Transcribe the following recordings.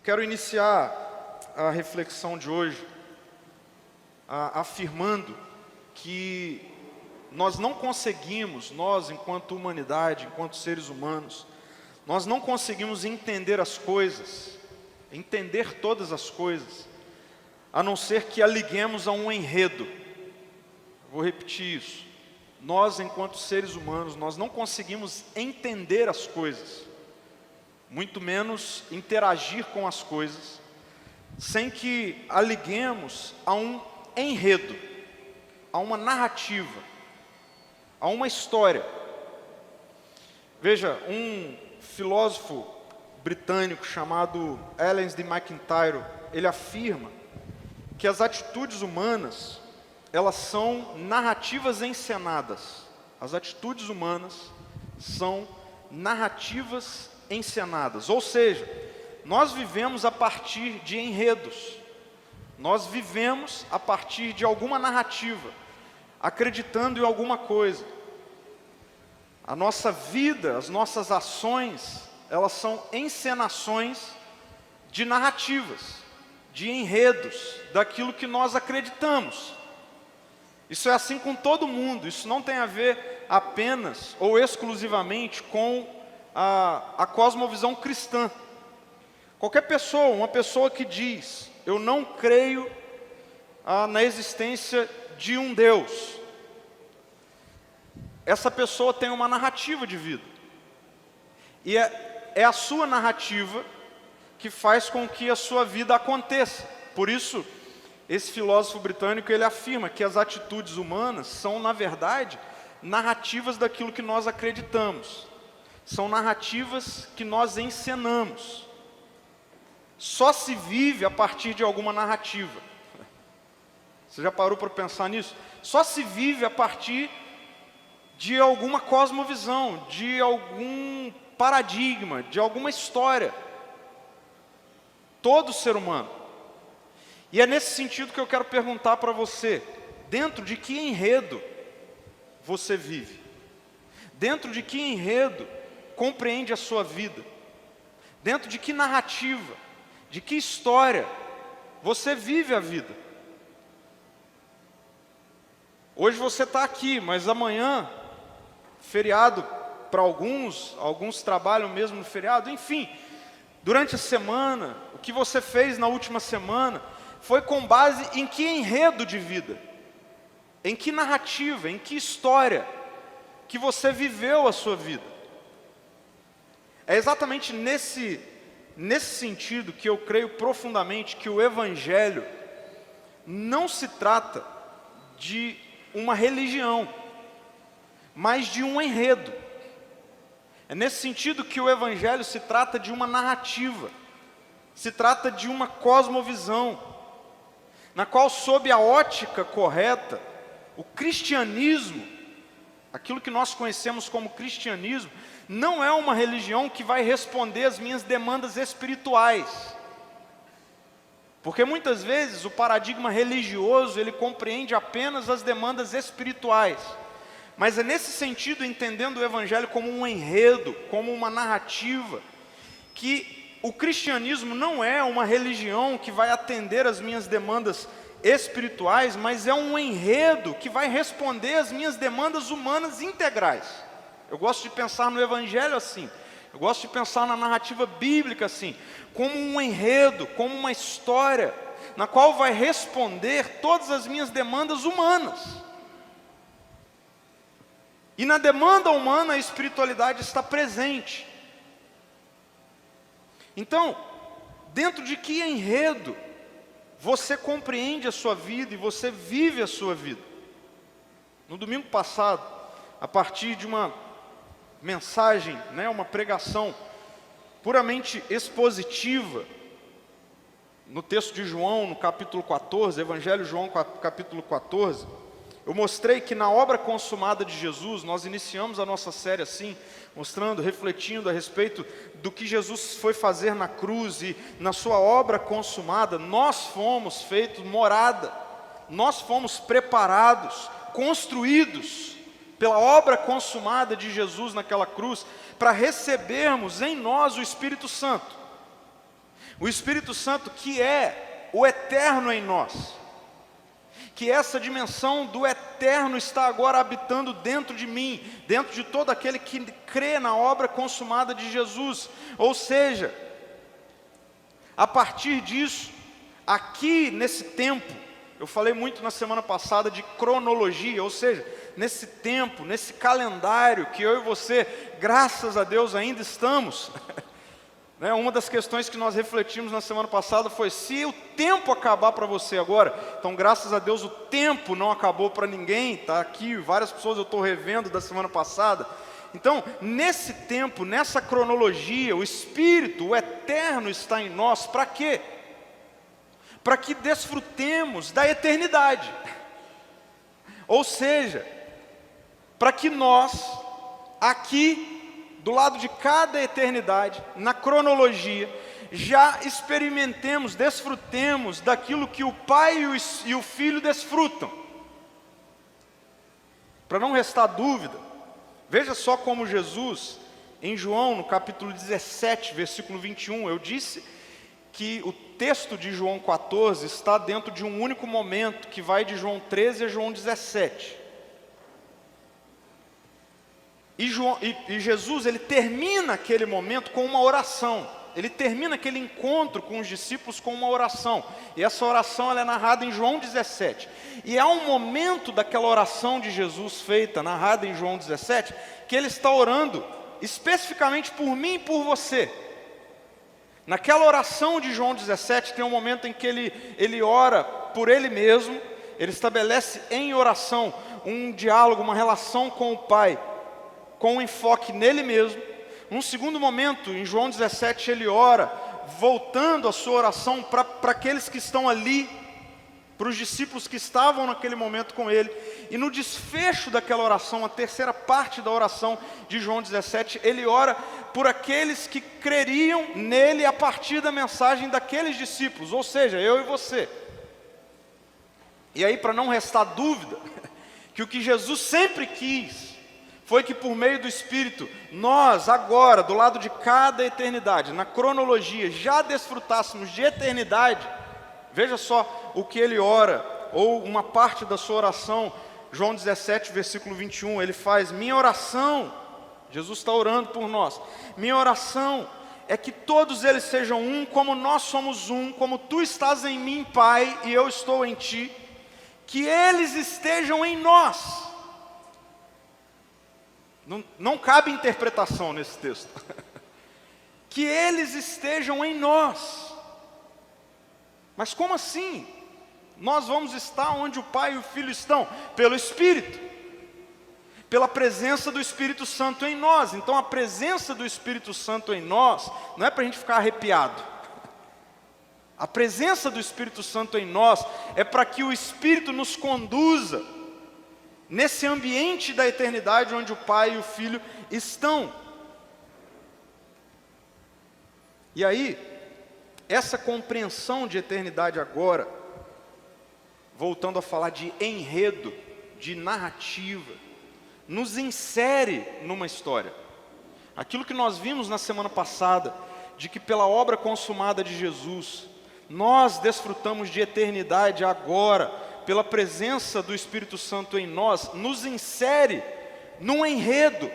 Quero iniciar a reflexão de hoje afirmando que nós não conseguimos, nós enquanto humanidade, enquanto seres humanos, nós não conseguimos entender as coisas, entender todas as coisas, a não ser que a liguemos a um enredo. Vou repetir isso. Nós enquanto seres humanos, nós não conseguimos entender as coisas, muito menos interagir com as coisas, sem que a liguemos a um enredo, a uma narrativa, a uma história. Veja, um filósofo britânico chamado Ellen de MacIntyre, ele afirma que as atitudes humanas, elas são narrativas encenadas. As atitudes humanas são narrativas encenadas, ou seja, nós vivemos a partir de enredos, nós vivemos a partir de alguma narrativa, acreditando em alguma coisa. A nossa vida, as nossas ações, elas são encenações de narrativas, de enredos, daquilo que nós acreditamos. Isso é assim com todo mundo, isso não tem a ver apenas ou exclusivamente com a cosmovisão cristã. Qualquer pessoa, uma pessoa que diz, eu não creio na existência de um Deus, essa pessoa tem uma narrativa de vida. E é a sua narrativa que faz com que a sua vida aconteça. Por isso, esse filósofo britânico, ele afirma que as atitudes humanas são, na verdade, narrativas daquilo que nós acreditamos. São narrativas que nós encenamos. Só se vive a partir de alguma narrativa. Você já parou para pensar nisso? Só se vive a partir de alguma cosmovisão, de algum paradigma, de alguma história. Todo ser humano. E é nesse sentido que eu quero perguntar para você, dentro de que enredo você vive? Dentro de que enredo compreende a sua vida? Dentro de que narrativa, de que história você vive a vida? Hoje você está aqui, mas amanhã, feriado para alguns trabalham mesmo no feriado, enfim, durante a semana, o que você fez na última semana, foi com base em que enredo de vida? Em que narrativa, em que história que você viveu a sua vida? É exatamente nesse sentido que eu creio profundamente que o Evangelho não se trata de uma religião, mas de um enredo. É nesse sentido que o Evangelho se trata de uma narrativa, se trata de uma cosmovisão, na qual, sob a ótica correta, o cristianismo, aquilo que nós conhecemos como cristianismo, não é uma religião que vai responder às minhas demandas espirituais. Porque muitas vezes o paradigma religioso, ele compreende apenas as demandas espirituais. Mas é nesse sentido, entendendo o Evangelho como um enredo, como uma narrativa, que o cristianismo não é uma religião que vai atender às minhas demandas espirituais, mas é um enredo que vai responder às minhas demandas humanas integrais. Eu gosto de pensar no Evangelho assim. Eu gosto de pensar na narrativa bíblica assim, como um enredo, como uma história, na qual vai responder todas as minhas demandas humanas. E na demanda humana a espiritualidade está presente. Então, dentro de que enredo você compreende a sua vida e você vive a sua vida? No domingo passado, a partir de uma mensagem, uma pregação puramente expositiva, no texto de João, no capítulo 14, Evangelho de João, capítulo 14, eu mostrei que na obra consumada de Jesus, nós iniciamos a nossa série assim, mostrando, refletindo a respeito do que Jesus foi fazer na cruz, e na sua obra consumada, nós fomos feitos morada, nós fomos preparados, construídos, pela obra consumada de Jesus naquela cruz, para recebermos em nós o Espírito Santo. O Espírito Santo que é o eterno em nós. Que essa dimensão do eterno está agora habitando dentro de mim, dentro de todo aquele que crê na obra consumada de Jesus. Ou seja, a partir disso, aqui nesse tempo, eu falei muito na semana passada de cronologia, ou seja, nesse tempo, nesse calendário que eu e você, graças a Deus, ainda estamos. Uma das questões que nós refletimos na semana passada foi: se o tempo acabar para você agora, então graças a Deus o tempo não acabou para ninguém, está aqui, várias pessoas eu estou revendo da semana passada. Então, nesse tempo, nessa cronologia, o Espírito, o Eterno está em nós, para quê? Para que desfrutemos da eternidade. Ou seja, para que nós, aqui, do lado de cada eternidade, na cronologia, já experimentemos, desfrutemos daquilo que o Pai e o Filho desfrutam. Para não restar dúvida, veja só como Jesus, em João, no capítulo 17, versículo 21, eu disse que o texto de João 14 está dentro de um único momento, que vai de João 13 a João 17. E Jesus, ele termina aquele momento com uma oração. Ele termina aquele encontro com os discípulos com uma oração. E essa oração ela é narrada em João 17. E há um momento daquela oração de Jesus feita, narrada em João 17, que ele está orando especificamente por mim e por você. Naquela oração de João 17, tem um momento em que ele ora por ele mesmo. Ele estabelece em oração um diálogo, uma relação com o Pai, com um enfoque nele mesmo. Num segundo momento, em João 17, ele ora, voltando a sua oração para aqueles que estão ali, para os discípulos que estavam naquele momento com ele. E no desfecho daquela oração, a terceira parte da oração de João 17, ele ora por aqueles que creriam nele a partir da mensagem daqueles discípulos, ou seja, eu e você. E aí, para não restar dúvida, que o que Jesus sempre quis foi que por meio do Espírito, nós agora, do lado de cada eternidade, na cronologia, já desfrutássemos de eternidade. Veja só o que ele ora, ou uma parte da sua oração, João 17, versículo 21, ele faz: minha oração, Jesus está orando por nós, minha oração é que todos eles sejam um, como nós somos um, como tu estás em mim, Pai, e eu estou em ti, que eles estejam em nós. Não cabe interpretação nesse texto. Que eles estejam em nós. Mas como assim? Nós vamos estar onde o Pai e o Filho estão? Pelo Espírito. Pela presença do Espírito Santo em nós. Então a presença do Espírito Santo em nós não é para a gente ficar arrepiado. A presença do Espírito Santo em nós é para que o Espírito nos conduza nesse ambiente da eternidade onde o Pai e o Filho estão. E aí, essa compreensão de eternidade agora, voltando a falar de enredo, de narrativa, nos insere numa história. Aquilo que nós vimos na semana passada, de que pela obra consumada de Jesus, nós desfrutamos de eternidade agora, pela presença do Espírito Santo em nós, nos insere num enredo,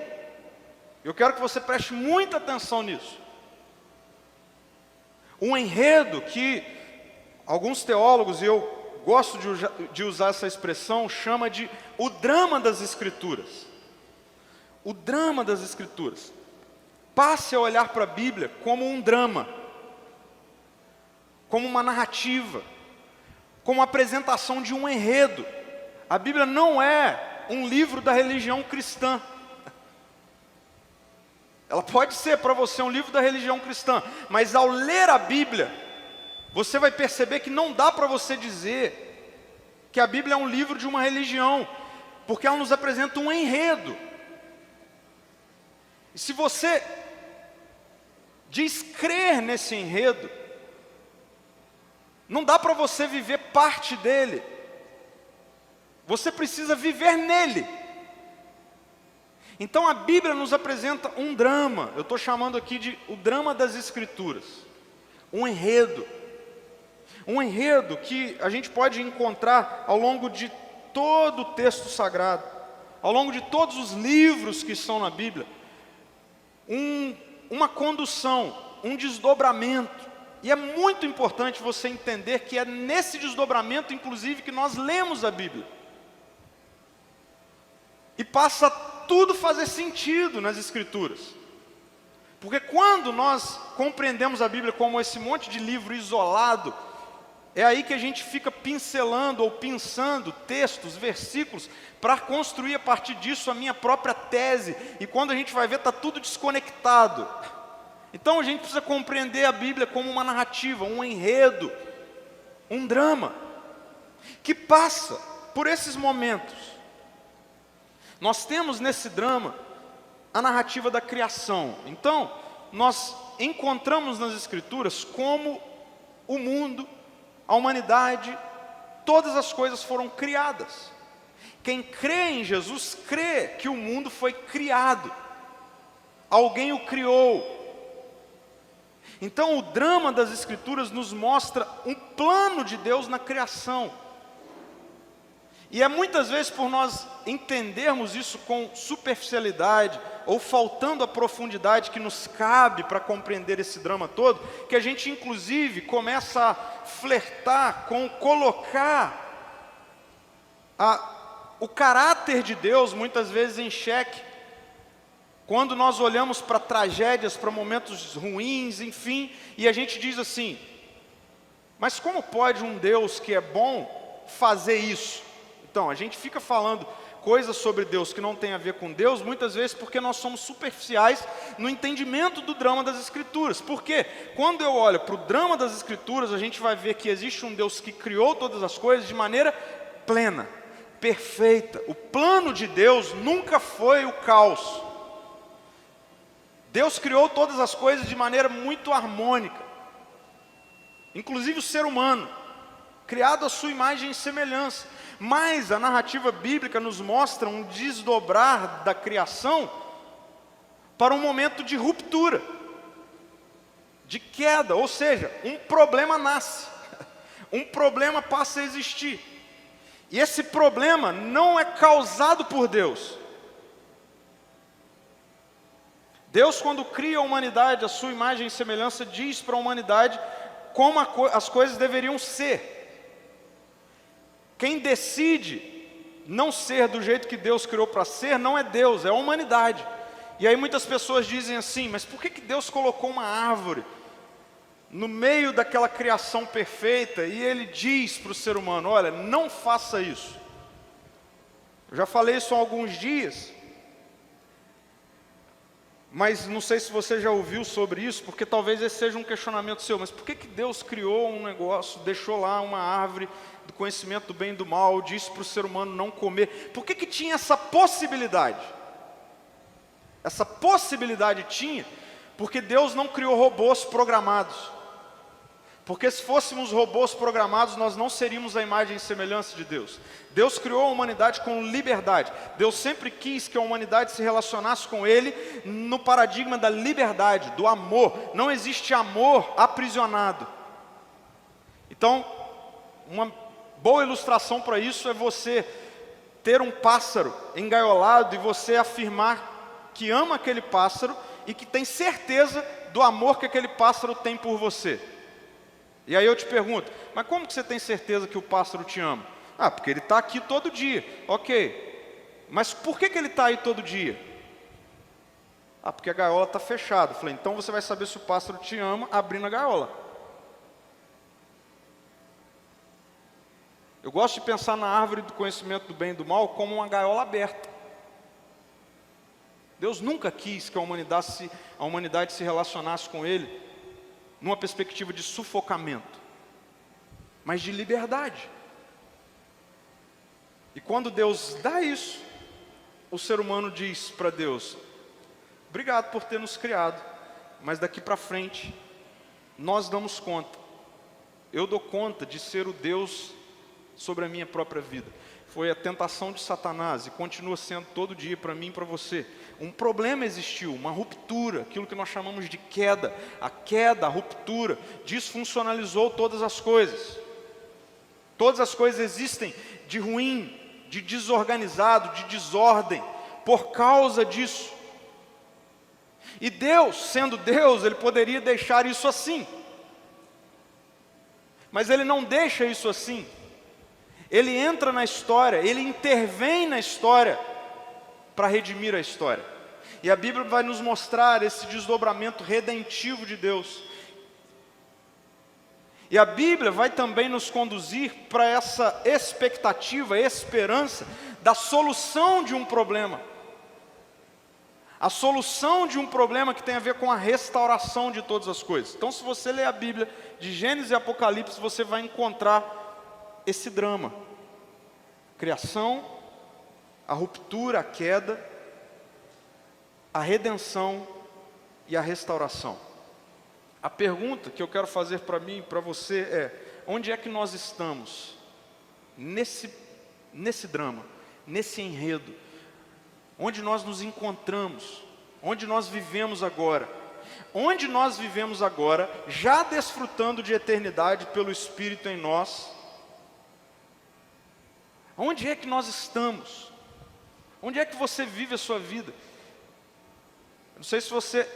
Eu quero que você preste muita atenção nisso. Um enredo que alguns teólogos, e eu gosto de usar essa expressão, chama de o drama das Escrituras. O drama das Escrituras. Passe a olhar para a Bíblia como um drama, como uma narrativa, como a apresentação de um enredo. A Bíblia não é um livro da religião cristã. Ela pode ser para você um livro da religião cristã, mas ao ler a Bíblia, você vai perceber que não dá para você dizer que a Bíblia é um livro de uma religião, porque ela nos apresenta um enredo. E se você diz crer nesse enredo, não dá para você viver parte dele. Você precisa viver nele. Então a Bíblia nos apresenta um drama. Eu estou chamando aqui de o drama das Escrituras. Um enredo. Um enredo que a gente pode encontrar ao longo de todo o texto sagrado, ao longo de todos os livros que estão na Bíblia. Uma condução, um desdobramento. E é muito importante você entender que é nesse desdobramento, inclusive, que nós lemos a Bíblia. E passa tudo fazer sentido nas Escrituras. Porque quando nós compreendemos a Bíblia como esse monte de livro isolado, é aí que a gente fica pincelando ou pensando textos, versículos, para construir a partir disso a minha própria tese. E quando a gente vai ver, está tudo desconectado. Então a gente precisa compreender a Bíblia como uma narrativa, um enredo, um drama, que passa por esses momentos. Nós temos nesse drama a narrativa da criação. Então, nós encontramos nas Escrituras como o mundo, a humanidade, todas as coisas foram criadas. Quem crê em Jesus, crê que o mundo foi criado. Alguém o criou. Então, o drama das Escrituras nos mostra um plano de Deus na criação. E é muitas vezes por nós entendermos isso com superficialidade, ou faltando a profundidade que nos cabe para compreender esse drama todo, que a gente inclusive começa a flertar com colocar o caráter de Deus muitas vezes em xeque, quando nós olhamos para tragédias, para momentos ruins, enfim, e a gente diz assim, mas como pode um Deus que é bom fazer isso? Então, a gente fica falando coisas sobre Deus que não tem a ver com Deus, muitas vezes porque nós somos superficiais no entendimento do drama das Escrituras. Porque quando eu olho para o drama das Escrituras, a gente vai ver que existe um Deus que criou todas as coisas de maneira plena, perfeita. O plano de Deus nunca foi o caos. Deus criou todas as coisas de maneira muito harmônica, inclusive o ser humano, criado à sua imagem e semelhança. Mas a narrativa bíblica nos mostra um desdobrar da criação para um momento de ruptura, de queda, ou seja, um problema nasce, um problema passa a existir. E esse problema não é causado por Deus. Deus, quando cria a humanidade, a sua imagem e semelhança, diz para a humanidade como as coisas deveriam ser. Quem decide não ser do jeito que Deus criou para ser, não é Deus, é a humanidade. E aí muitas pessoas dizem assim, mas por que Deus colocou uma árvore no meio daquela criação perfeita e Ele diz para o ser humano, olha, não faça isso. Eu já falei isso há alguns dias, mas não sei se você já ouviu sobre isso, porque talvez esse seja um questionamento seu, mas por que Deus criou um negócio, deixou lá uma árvore do conhecimento do bem e do mal, disse para o ser humano não comer? Por que tinha essa possibilidade? Essa possibilidade tinha, porque Deus não criou robôs programados. Porque se fôssemos robôs programados, nós não seríamos a imagem e semelhança de Deus. Deus criou a humanidade com liberdade. Deus sempre quis que a humanidade se relacionasse com Ele no paradigma da liberdade, do amor. Não existe amor aprisionado. Então, uma boa ilustração para isso é você ter um pássaro engaiolado e você afirmar que ama aquele pássaro e que tem certeza do amor que aquele pássaro tem por você. E aí eu te pergunto, mas como que você tem certeza que o pássaro te ama? Ah, porque ele está aqui todo dia. Ok, mas por que ele está aí todo dia? Ah, porque a gaiola está fechada. Eu falei, então você vai saber se o pássaro te ama abrindo a gaiola. Eu gosto de pensar na árvore do conhecimento do bem e do mal como uma gaiola aberta. Deus nunca quis que a humanidade se relacionasse com Ele numa perspectiva de sufocamento, mas de liberdade. E quando Deus dá isso, o ser humano diz para Deus, obrigado por ter nos criado, mas daqui para frente, nós damos conta. Eu dou conta de ser o Deus sobre a minha própria vida. Foi a tentação de Satanás e continua sendo todo dia para mim e para você. Um problema existiu, uma ruptura, aquilo que nós chamamos de queda. A queda, a ruptura, disfuncionalizou todas as coisas. Todas as coisas existem de ruim, de desorganizado, de desordem, por causa disso. E Deus, sendo Deus, Ele poderia deixar isso assim. Mas Ele não deixa isso assim. Ele entra na história, Ele intervém na história para redimir a história. E a Bíblia vai nos mostrar esse desdobramento redentivo de Deus. E a Bíblia vai também nos conduzir para essa expectativa, esperança da solução de um problema. A solução de um problema que tem a ver com a restauração de todas as coisas. Então, se você ler a Bíblia de Gênesis e Apocalipse, você vai encontrar esse drama: criação, a ruptura, a queda, a redenção e a restauração. A pergunta que eu quero fazer para mim e para você é: onde é que nós estamos nesse drama, nesse enredo? Onde nós nos encontramos? Onde nós vivemos agora? Onde nós vivemos agora, já desfrutando de eternidade pelo Espírito em nós? Onde é que nós estamos? Onde é que você vive a sua vida? Não sei se você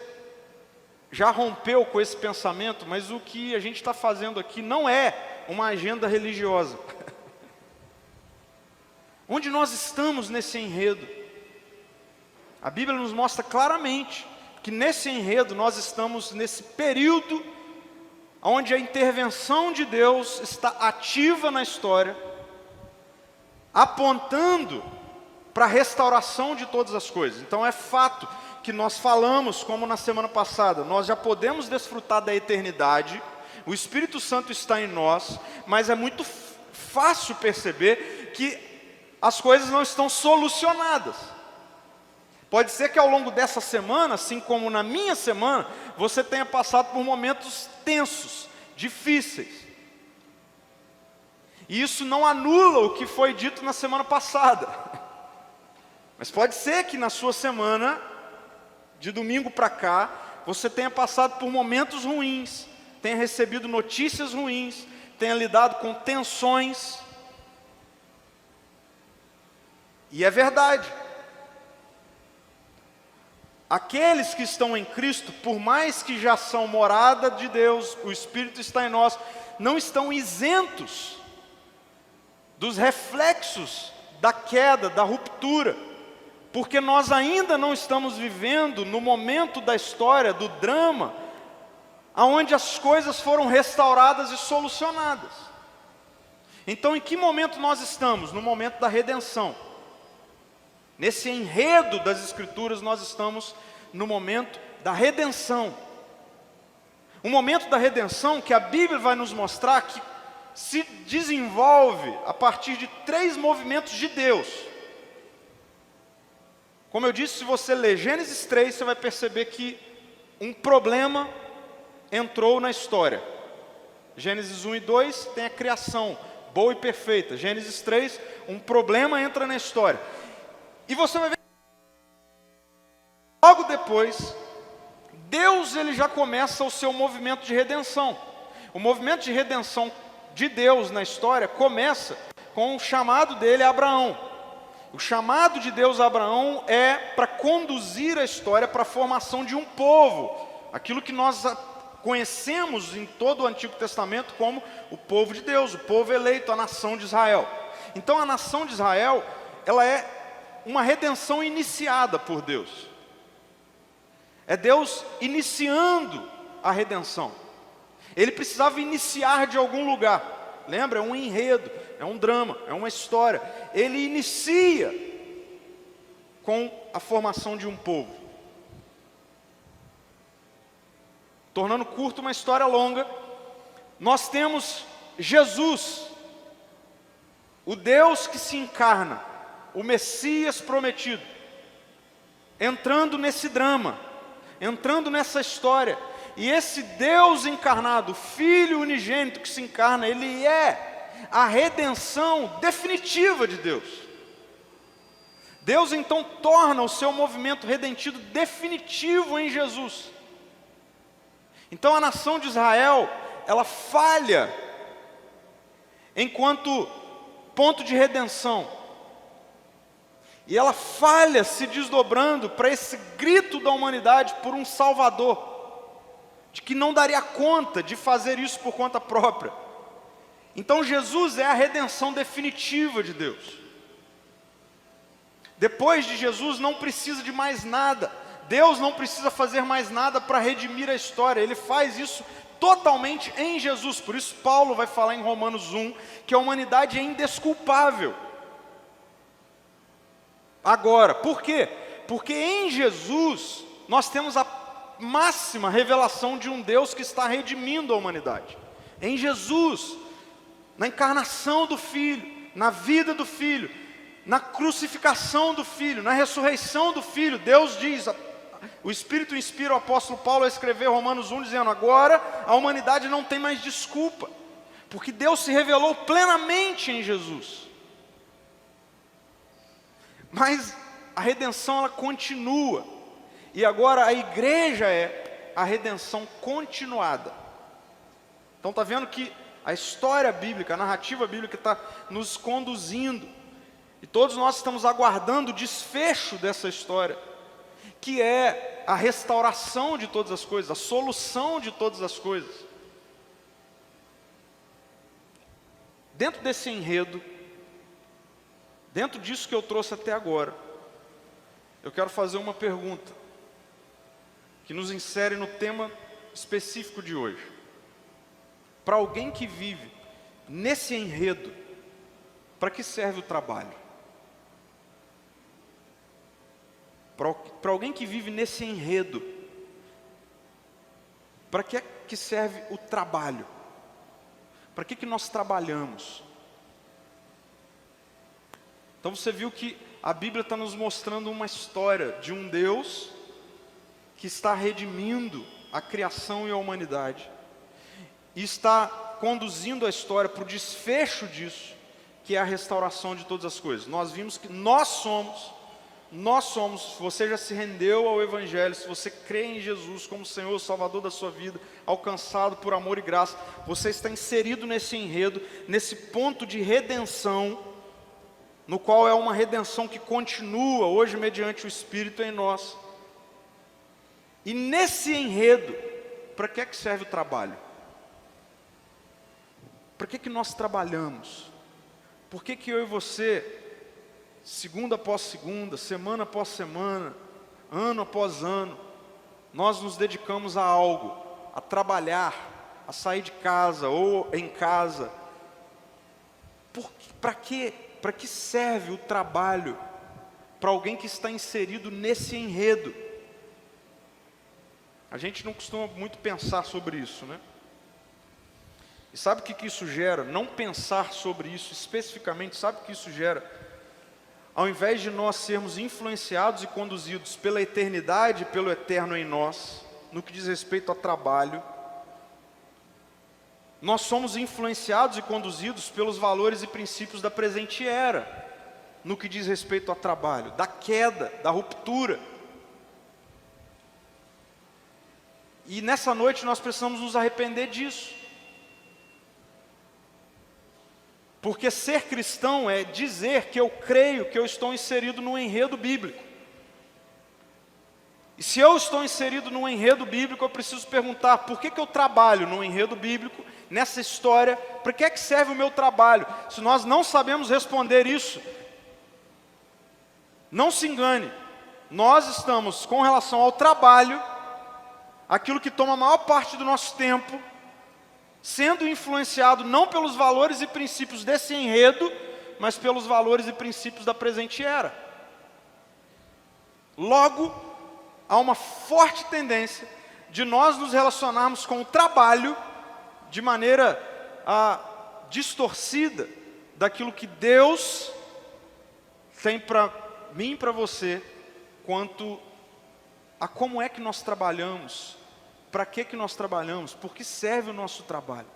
já rompeu com esse pensamento, mas o que a gente está fazendo aqui não é uma agenda religiosa. Onde nós estamos nesse enredo? A Bíblia nos mostra claramente que nesse enredo nós estamos nesse período onde a intervenção de Deus está ativa na história, apontando para a restauração de todas as coisas. Então é fato que nós falamos, como na semana passada, nós já podemos desfrutar da eternidade, o Espírito Santo está em nós, mas é muito fácil perceber que as coisas não estão solucionadas. Pode ser que ao longo dessa semana, assim como na minha semana, você tenha passado por momentos tensos, difíceis. E isso não anula o que foi dito na semana passada. Mas pode ser que na sua semana, de domingo para cá, você tenha passado por momentos ruins, tenha recebido notícias ruins, tenha lidado com tensões. E é verdade. Aqueles que estão em Cristo, por mais que já são morada de Deus, o Espírito está em nós, não estão isentos dos reflexos da queda, da ruptura, porque nós ainda não estamos vivendo no momento da história, do drama, onde as coisas foram restauradas e solucionadas. Então, em que momento nós estamos? No momento da redenção. Nesse enredo das Escrituras, nós estamos no momento da redenção. O momento da redenção que a Bíblia vai nos mostrar que se desenvolve a partir de 3 movimentos de Deus. Como eu disse, se você ler Gênesis 3, você vai perceber que um problema entrou na história. Gênesis 1 e 2 tem a criação, boa e perfeita. Gênesis 3, um problema entra na história. E você vai ver, logo depois, Deus ele já começa o seu movimento de redenção. O movimento de redenção de Deus na história começa com o chamado dele a Abraão. O chamado de Deus a Abraão é para conduzir a história para a formação de um povo. Aquilo que nós conhecemos em todo o Antigo Testamento como o povo de Deus, o povo eleito, a nação de Israel. Então a nação de Israel, ela é uma redenção iniciada por Deus. É Deus iniciando a redenção. Ele precisava iniciar de algum lugar. Lembra? É um enredo, é um drama, é uma história. Ele inicia com a formação de um povo. Tornando curto uma história longa, nós temos Jesus, o Deus que se encarna, o Messias prometido, entrando nesse drama, entrando nessa história. E esse Deus encarnado, Filho unigênito que se encarna, ele é a redenção definitiva de Deus. Deus então torna o seu movimento redentivo definitivo em Jesus. Então a nação de Israel, ela falha enquanto ponto de redenção. E ela falha se desdobrando para esse grito da humanidade por um Salvador, de que não daria conta de fazer isso por conta própria. Então Jesus é a redenção definitiva de Deus. Depois de Jesus não precisa de mais nada. Deus não precisa fazer mais nada para redimir a história. Ele faz isso totalmente em Jesus. Por isso Paulo vai falar em Romanos 1 que a humanidade é indesculpável. Agora, por quê? Porque em Jesus nós temos a máxima revelação de um Deus que está redimindo a humanidade. Em Jesus, na encarnação do Filho, na vida do Filho, na crucificação do Filho, na ressurreição do Filho, Deus diz, o Espírito inspira o apóstolo Paulo a escrever Romanos 1, dizendo, agora a humanidade não tem mais desculpa, porque Deus se revelou plenamente em Jesus. Mas a redenção ela continua. E agora a igreja é a redenção continuada. Então está vendo que a história bíblica, a narrativa bíblica está nos conduzindo. E todos nós estamos aguardando o desfecho dessa história, que é a restauração de todas as coisas, a solução de todas as coisas. Dentro desse enredo, dentro disso que eu trouxe até agora, eu quero fazer uma pergunta que nos insere no tema específico de hoje. Para alguém que vive nesse enredo, para que serve o trabalho? Para alguém que vive nesse enredo, para que serve o trabalho? Para que nós trabalhamos? Então você viu que a Bíblia está nos mostrando uma história de um Deus que está redimindo a criação e a humanidade, e está conduzindo a história para o desfecho disso, que é a restauração de todas as coisas. Nós vimos que nós somos, se você já se rendeu ao Evangelho, se você crê em Jesus como Senhor, Salvador da sua vida, alcançado por amor e graça, você está inserido nesse enredo, nesse ponto de redenção, no qual é uma redenção que continua hoje mediante o Espírito em nós. E nesse enredo, para que serve o trabalho? Para que nós trabalhamos? Por que eu e você, segunda após segunda, semana após semana, ano após ano, nós nos dedicamos a algo, a trabalhar, a sair de casa ou em casa? Para que serve o trabalho para alguém que está inserido nesse enredo? A gente não costuma muito pensar sobre isso, né? E sabe o que isso gera? Não pensar sobre isso especificamente, sabe o que isso gera? Ao invés de nós sermos influenciados e conduzidos pela eternidade, pelo eterno em nós, no que diz respeito ao trabalho, nós somos influenciados e conduzidos pelos valores e princípios da presente era, no que diz respeito ao trabalho, da queda, da ruptura. E nessa noite nós precisamos nos arrepender disso. Porque ser cristão é dizer que eu creio que eu estou inserido no enredo bíblico. E se eu estou inserido no enredo bíblico, eu preciso perguntar, por que eu trabalho no enredo bíblico, nessa história? Para que é que serve o meu trabalho? Se nós não sabemos responder isso, não se engane, nós estamos, com relação ao trabalho, aquilo que toma a maior parte do nosso tempo, sendo influenciado não pelos valores e princípios desse enredo, mas pelos valores e princípios da presente era. Logo, há uma forte tendência de nós nos relacionarmos com o trabalho de maneira distorcida daquilo que Deus tem para mim e para você, quanto a como é que nós trabalhamos, para que nós trabalhamos, por que serve o nosso trabalho.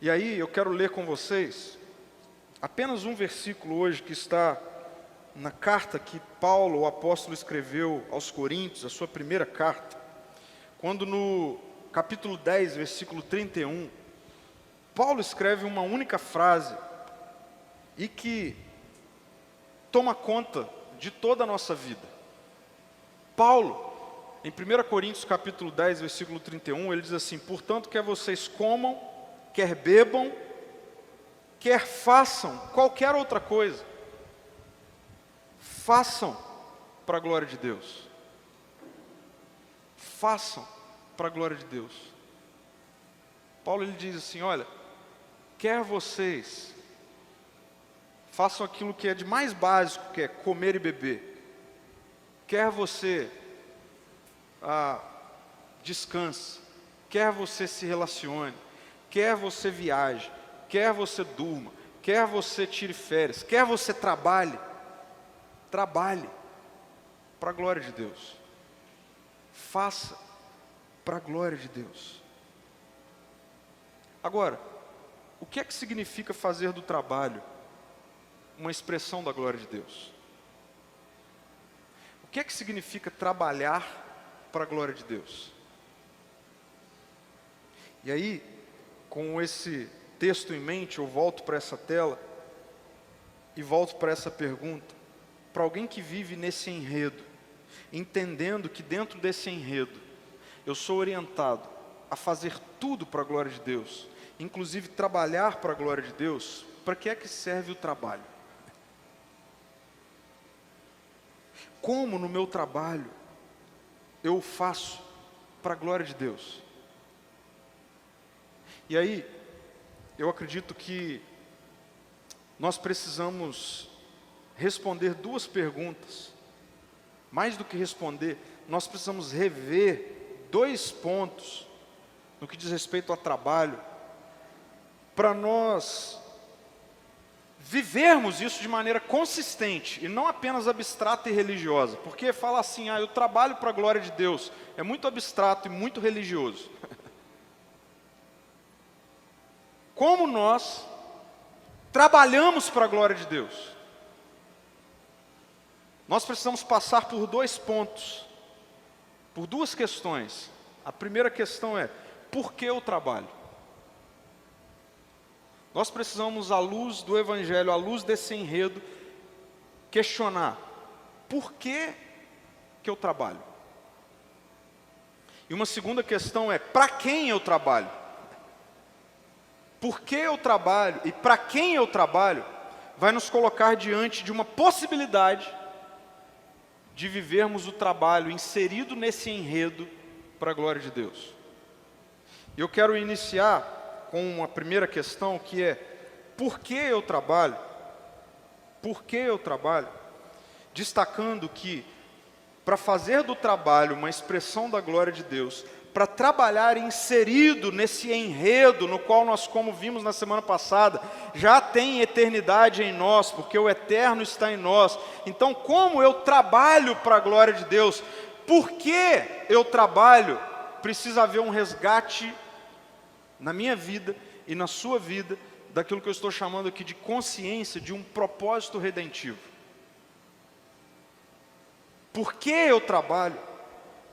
E aí eu quero ler com vocês apenas um versículo hoje que está na carta que Paulo, o apóstolo, escreveu aos Coríntios, a sua primeira carta, quando no capítulo 10, versículo 31, Paulo escreve uma única frase e que toma conta de toda a nossa vida. Paulo, em 1 Coríntios capítulo 10, versículo 31, ele diz assim: portanto, quer vocês comam, quer bebam, quer façam qualquer outra coisa, façam para a glória de Deus. Façam para a glória de Deus. Paulo ele diz assim: olha, quer vocês façam aquilo que é de mais básico, que é comer e beber, quer você descanse, quer você se relacione, quer você viaje, quer você durma, quer você tire férias, quer você trabalhe para a glória de Deus. Faça para a glória de Deus. Agora, o que é que significa fazer do trabalho uma expressão da glória de Deus? O que é que significa trabalhar para a glória de Deus? E aí, com esse texto em mente, eu volto para essa tela e volto para essa pergunta. Para alguém que vive nesse enredo, entendendo que dentro desse enredo, eu sou orientado a fazer tudo para a glória de Deus, inclusive trabalhar para a glória de Deus, para que é que serve o trabalho? Como no meu trabalho eu faço para a glória de Deus? E aí, eu acredito que nós precisamos responder duas perguntas. Mais do que responder, nós precisamos rever dois pontos no que diz respeito ao trabalho, para nós vivermos isso de maneira consistente e não apenas abstrata e religiosa. Porque falar assim, eu trabalho para a glória de Deus, é muito abstrato e muito religioso. Como nós trabalhamos para a glória de Deus? Nós precisamos passar por dois pontos, por duas questões. A primeira questão é, por que eu trabalho? Nós precisamos, à luz do Evangelho, à luz desse enredo, questionar, por que eu trabalho? E uma segunda questão é, para quem eu trabalho? Por que eu trabalho e para quem eu trabalho, vai nos colocar diante de uma possibilidade de vivermos o trabalho inserido nesse enredo para a glória de Deus. E eu quero iniciar com uma primeira questão, que é, por que eu trabalho? Por que eu trabalho? Destacando que, para fazer do trabalho uma expressão da glória de Deus, para trabalhar inserido nesse enredo, no qual nós, como vimos na semana passada, já tem eternidade em nós, porque o eterno está em nós. Então, como eu trabalho para a glória de Deus? Por que eu trabalho? Precisa haver um resgate na minha vida e na sua vida, daquilo que eu estou chamando aqui de consciência, de um propósito redentivo. Por que eu trabalho?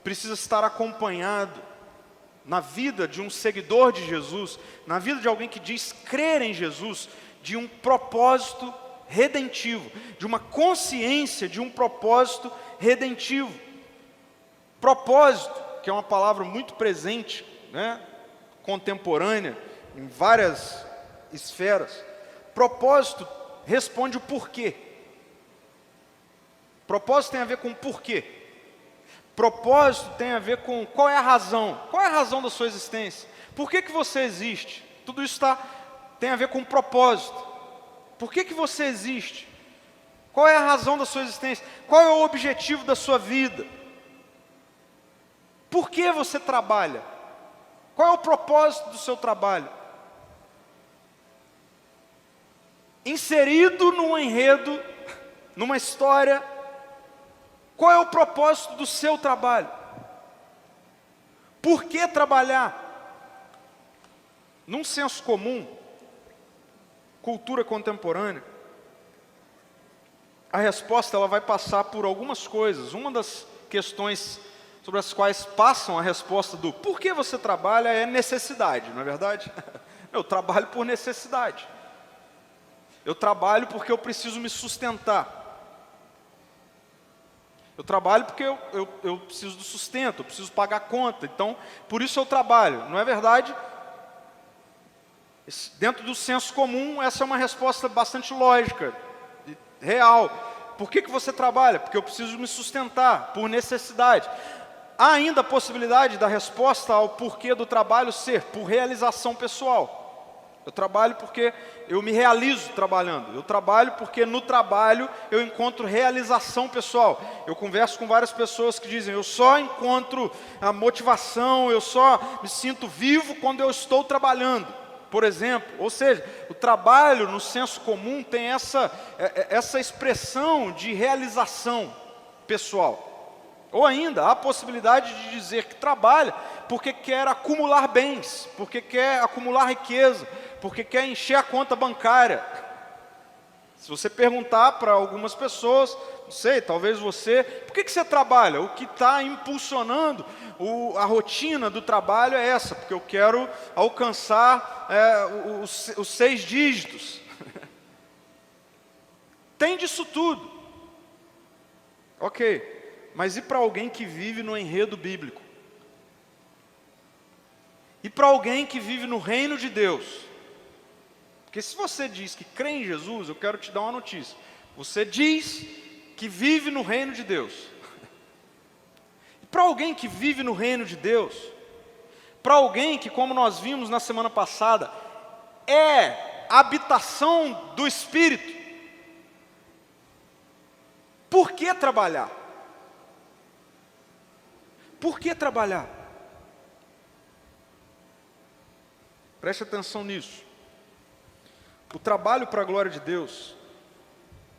Precisa estar acompanhado na vida de um seguidor de Jesus, na vida de alguém que diz crer em Jesus, de um propósito redentivo, de uma consciência de um propósito redentivo. Propósito, que é uma palavra muito presente, né, contemporânea, em várias esferas. Propósito responde o porquê. Propósito tem a ver com porquê. Propósito tem a ver com qual é a razão. Qual é a razão da sua existência? Por que você existe? Tudo isso tem a ver com propósito. Por que você existe? Qual é a razão da sua existência? Qual é o objetivo da sua vida? Por que você trabalha? Qual é o propósito do seu trabalho? Inserido num enredo, numa história, qual é o propósito do seu trabalho? Por que trabalhar? Num senso comum, cultura contemporânea, a resposta ela vai passar por algumas coisas. Uma das questões sobre as quais passam a resposta do por que você trabalha é necessidade, não é verdade? Eu trabalho por necessidade. Eu trabalho porque eu preciso me sustentar. Eu trabalho porque eu preciso do sustento, eu preciso pagar a conta. Então, por isso eu trabalho. Não é verdade? Dentro do senso comum, essa é uma resposta bastante lógica, real. Por que você trabalha? Porque eu preciso me sustentar, por necessidade. Há ainda a possibilidade da resposta ao porquê do trabalho ser por realização pessoal. Eu trabalho porque eu me realizo trabalhando. Eu trabalho porque no trabalho eu encontro realização pessoal. Eu converso com várias pessoas que dizem, eu só encontro a motivação, eu só me sinto vivo quando eu estou trabalhando, por exemplo. Ou seja, o trabalho no senso comum tem essa expressão de realização pessoal. Ou ainda, há a possibilidade de dizer que trabalha porque quer acumular bens, porque quer acumular riqueza, porque quer encher a conta bancária. Se você perguntar para algumas pessoas, não sei, talvez você, por que você trabalha? O que está impulsionando a rotina do trabalho é essa, porque eu quero alcançar os 6 dígitos. Tem disso tudo. Ok. Mas e para alguém que vive no enredo bíblico? E para alguém que vive no reino de Deus? Porque se você diz que crê em Jesus, eu quero te dar uma notícia. Você diz que vive no reino de Deus. E para alguém que vive no reino de Deus, para alguém que, como nós vimos na semana passada, é a habitação do Espírito, por que trabalhar? Por que trabalhar? Preste atenção nisso. O trabalho para a glória de Deus,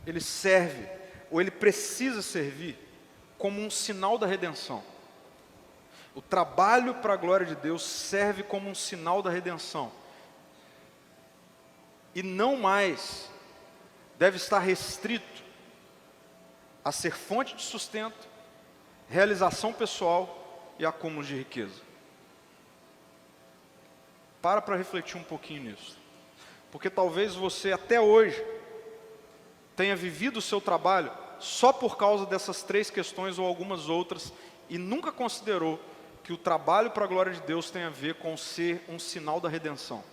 ele serve, ou ele precisa servir, como um sinal da redenção. O trabalho para a glória de Deus serve como um sinal da redenção. E não mais deve estar restrito a ser fonte de sustento, realização pessoal e acúmulo de riqueza. Para refletir um pouquinho nisso. Porque talvez você até hoje tenha vivido o seu trabalho só por causa dessas 3 questões ou algumas outras e nunca considerou que o trabalho para a glória de Deus tem a ver com ser um sinal da redenção.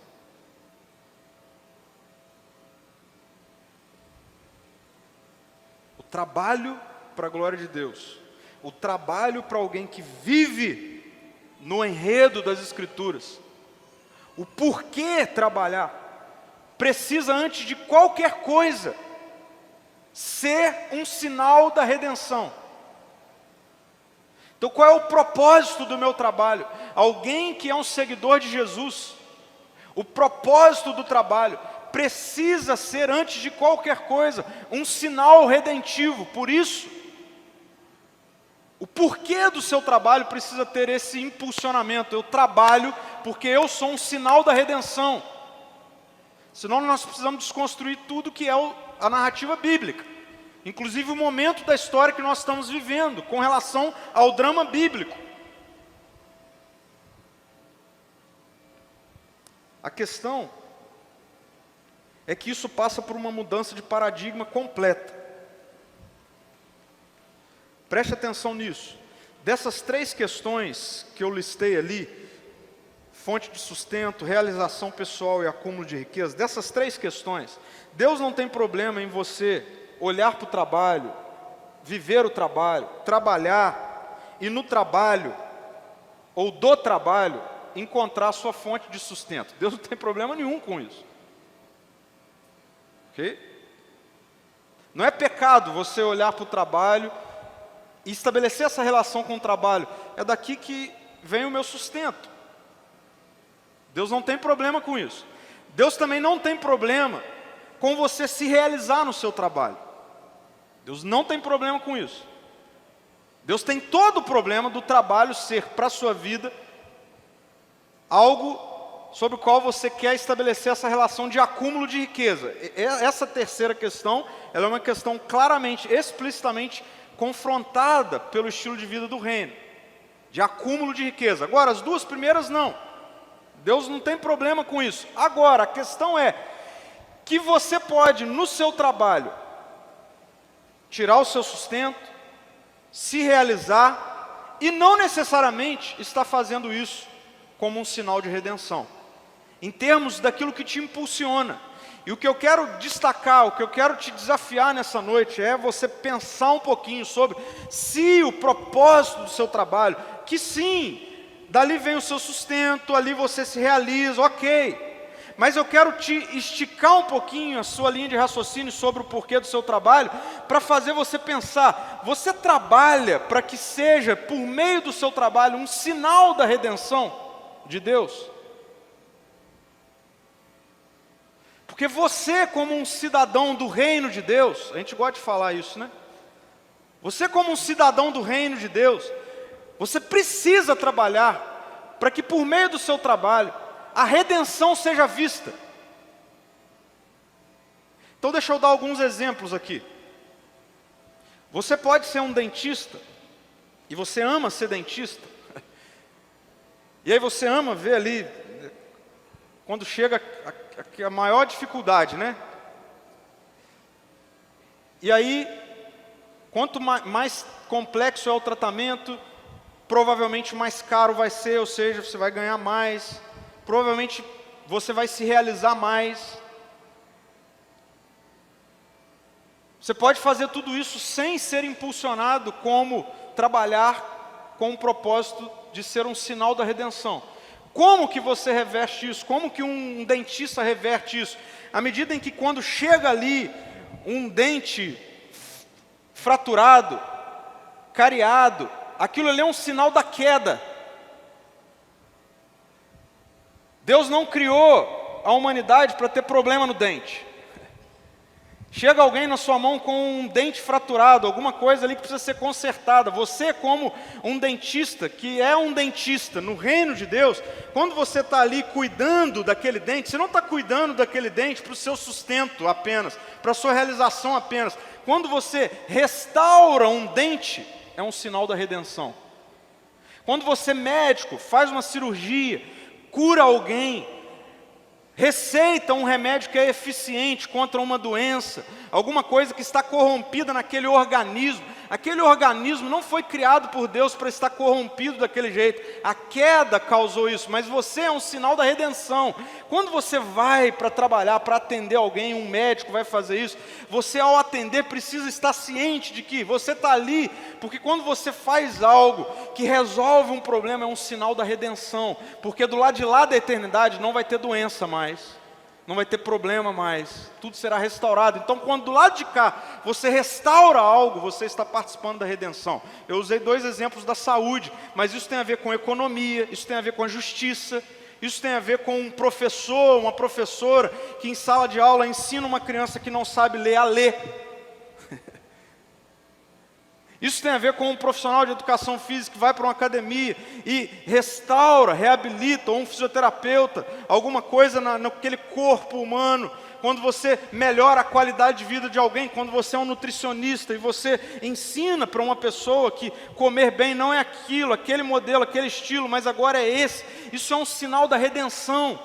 O trabalho para a glória de Deus, o trabalho para alguém que vive no enredo das Escrituras, o porquê trabalhar, precisa antes de qualquer coisa ser um sinal da redenção. Então qual é o propósito do meu trabalho? Alguém que é um seguidor de Jesus, o propósito do trabalho precisa ser antes de qualquer coisa um sinal redentivo. Por isso, o porquê do seu trabalho precisa ter esse impulsionamento. Eu trabalho porque eu sou um sinal da redenção. Senão nós precisamos desconstruir tudo que é a narrativa bíblica. Inclusive o momento da história que nós estamos vivendo com relação ao drama bíblico. A questão é que isso passa por uma mudança de paradigma completa. Preste atenção nisso. Dessas 3 questões que eu listei ali, fonte de sustento, realização pessoal e acúmulo de riqueza, dessas 3 questões, Deus não tem problema em você olhar para o trabalho, viver o trabalho, trabalhar e no trabalho, ou do trabalho, encontrar a sua fonte de sustento. Deus não tem problema nenhum com isso. Ok? Não é pecado você olhar para o trabalho e estabelecer essa relação com o trabalho. É daqui que vem o meu sustento. Deus não tem problema com isso. Deus também não tem problema com você se realizar no seu trabalho. Deus não tem problema com isso. Deus tem todo o problema do trabalho ser para a sua vida algo sobre o qual você quer estabelecer essa relação de acúmulo de riqueza. Essa terceira questão, ela é uma questão claramente, explicitamente confrontada pelo estilo de vida do reino, de acúmulo de riqueza. Agora, as 2 primeiras não. Deus não tem problema com isso. Agora, a questão é que você pode, no seu trabalho, tirar o seu sustento, se realizar, e não necessariamente está fazendo isso como um sinal de redenção, em termos daquilo que te impulsiona. E o que eu quero destacar, o que eu quero te desafiar nessa noite é você pensar um pouquinho sobre se o propósito do seu trabalho, que sim, dali vem o seu sustento, ali você se realiza, ok. Mas eu quero te esticar um pouquinho a sua linha de raciocínio sobre o porquê do seu trabalho, para fazer você pensar, você trabalha para que seja, por meio do seu trabalho, um sinal da redenção de Deus? Porque você, como um cidadão do reino de Deus, a gente gosta de falar isso, né? Você, como um cidadão do reino de Deus, você precisa trabalhar para que por meio do seu trabalho a redenção seja vista. Então deixa eu dar alguns exemplos aqui. Você pode ser um dentista, e você ama ser dentista, e aí você ama ver ali, quando chega a maior dificuldade, né? E aí, quanto mais complexo é o tratamento, provavelmente mais caro vai ser, ou seja, você vai ganhar mais, provavelmente você vai se realizar mais. Você pode fazer tudo isso sem ser impulsionado como trabalhar com o propósito de ser um sinal da redenção. Como que você reverte isso? Como que um dentista reverte isso? À medida em que quando chega ali um dente fraturado, cariado, aquilo ali é um sinal da queda. Deus não criou a humanidade para ter problema no dente. Chega alguém na sua mão com um dente fraturado, alguma coisa ali que precisa ser consertada. Você, como um dentista, que é um dentista no reino de Deus, quando você está ali cuidando daquele dente, você não está cuidando daquele dente para o seu sustento apenas, para a sua realização apenas. Quando você restaura um dente, é um sinal da redenção. Quando você, médico, faz uma cirurgia, cura alguém, receita um remédio que é eficiente contra uma doença, alguma coisa que está corrompida naquele organismo. Aquele organismo não foi criado por Deus para estar corrompido daquele jeito. A queda causou isso, mas você é um sinal da redenção. Quando você vai para trabalhar, para atender alguém, um médico vai fazer isso, você ao atender precisa estar ciente de que você está ali, porque quando você faz algo que resolve um problema, é um sinal da redenção, porque do lado de lá da eternidade não vai ter doença mais. Não vai ter problema mais, tudo será restaurado. Então, quando do lado de cá você restaura algo, você está participando da redenção. Eu usei 2 exemplos da saúde, mas isso tem a ver com economia, isso tem a ver com a justiça, isso tem a ver com um professor, uma professora que em sala de aula ensina uma criança que não sabe ler a ler. Isso tem a ver com um profissional de educação física que vai para uma academia e restaura, reabilita, ou um fisioterapeuta, alguma coisa naquele corpo humano. Quando você melhora a qualidade de vida de alguém, quando você é um nutricionista e você ensina para uma pessoa que comer bem não é aquilo, aquele modelo, aquele estilo, mas agora é esse. Isso é um sinal da redenção.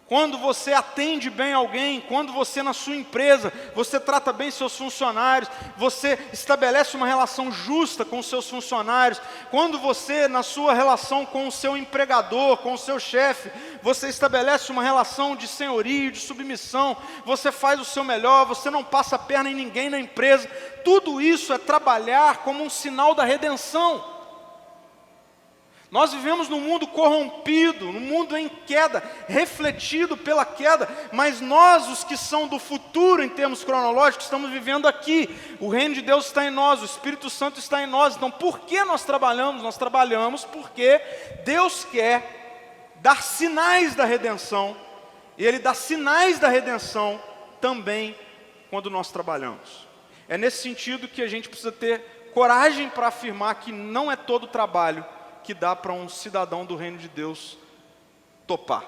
quando você atende bem alguém, quando você na sua empresa, você trata bem seus funcionários, você estabelece uma relação justa com os seus funcionários, quando você na sua relação com o seu empregador, com o seu chefe, você estabelece uma relação de senhorio, de submissão, você faz o seu melhor, você não passa a perna em ninguém na empresa, tudo isso é trabalhar como um sinal da redenção. Nós vivemos num mundo corrompido, num mundo em queda, refletido pela queda, mas nós, os que são do futuro em termos cronológicos, estamos vivendo aqui. O reino de Deus está em nós, o Espírito Santo está em nós. Então, por que nós trabalhamos? Nós trabalhamos porque Deus quer dar sinais da redenção, e Ele dá sinais da redenção também quando nós trabalhamos. É nesse sentido que a gente precisa ter coragem para afirmar que não é todo trabalho que dá para um cidadão do reino de Deus topar.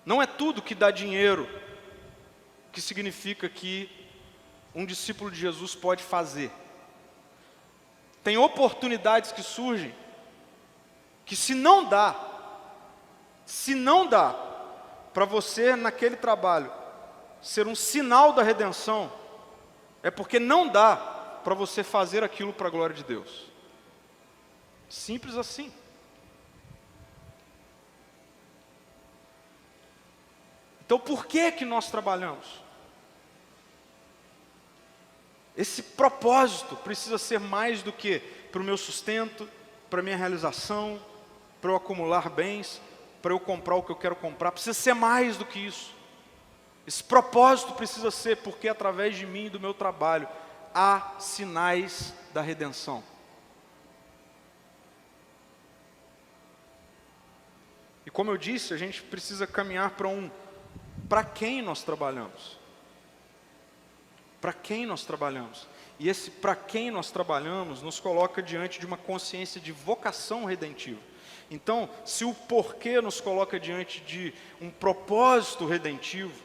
Não é tudo que dá dinheiro que significa que um discípulo de Jesus pode fazer. Tem oportunidades que surgem que se não dá para você naquele trabalho ser um sinal da redenção, é porque não dá para você fazer aquilo para a glória de Deus. Simples assim. Então, por que nós trabalhamos? Esse propósito precisa ser mais do que para o meu sustento, para a minha realização, para eu acumular bens, para eu comprar o que eu quero comprar. Precisa ser mais do que isso. Esse propósito precisa ser porque através de mim e do meu trabalho há sinais da redenção. E como eu disse, a gente precisa caminhar para quem nós trabalhamos. Para quem nós trabalhamos. E esse para quem nós trabalhamos nos coloca diante de uma consciência de vocação redentiva. Então, se o porquê nos coloca diante de um propósito redentivo,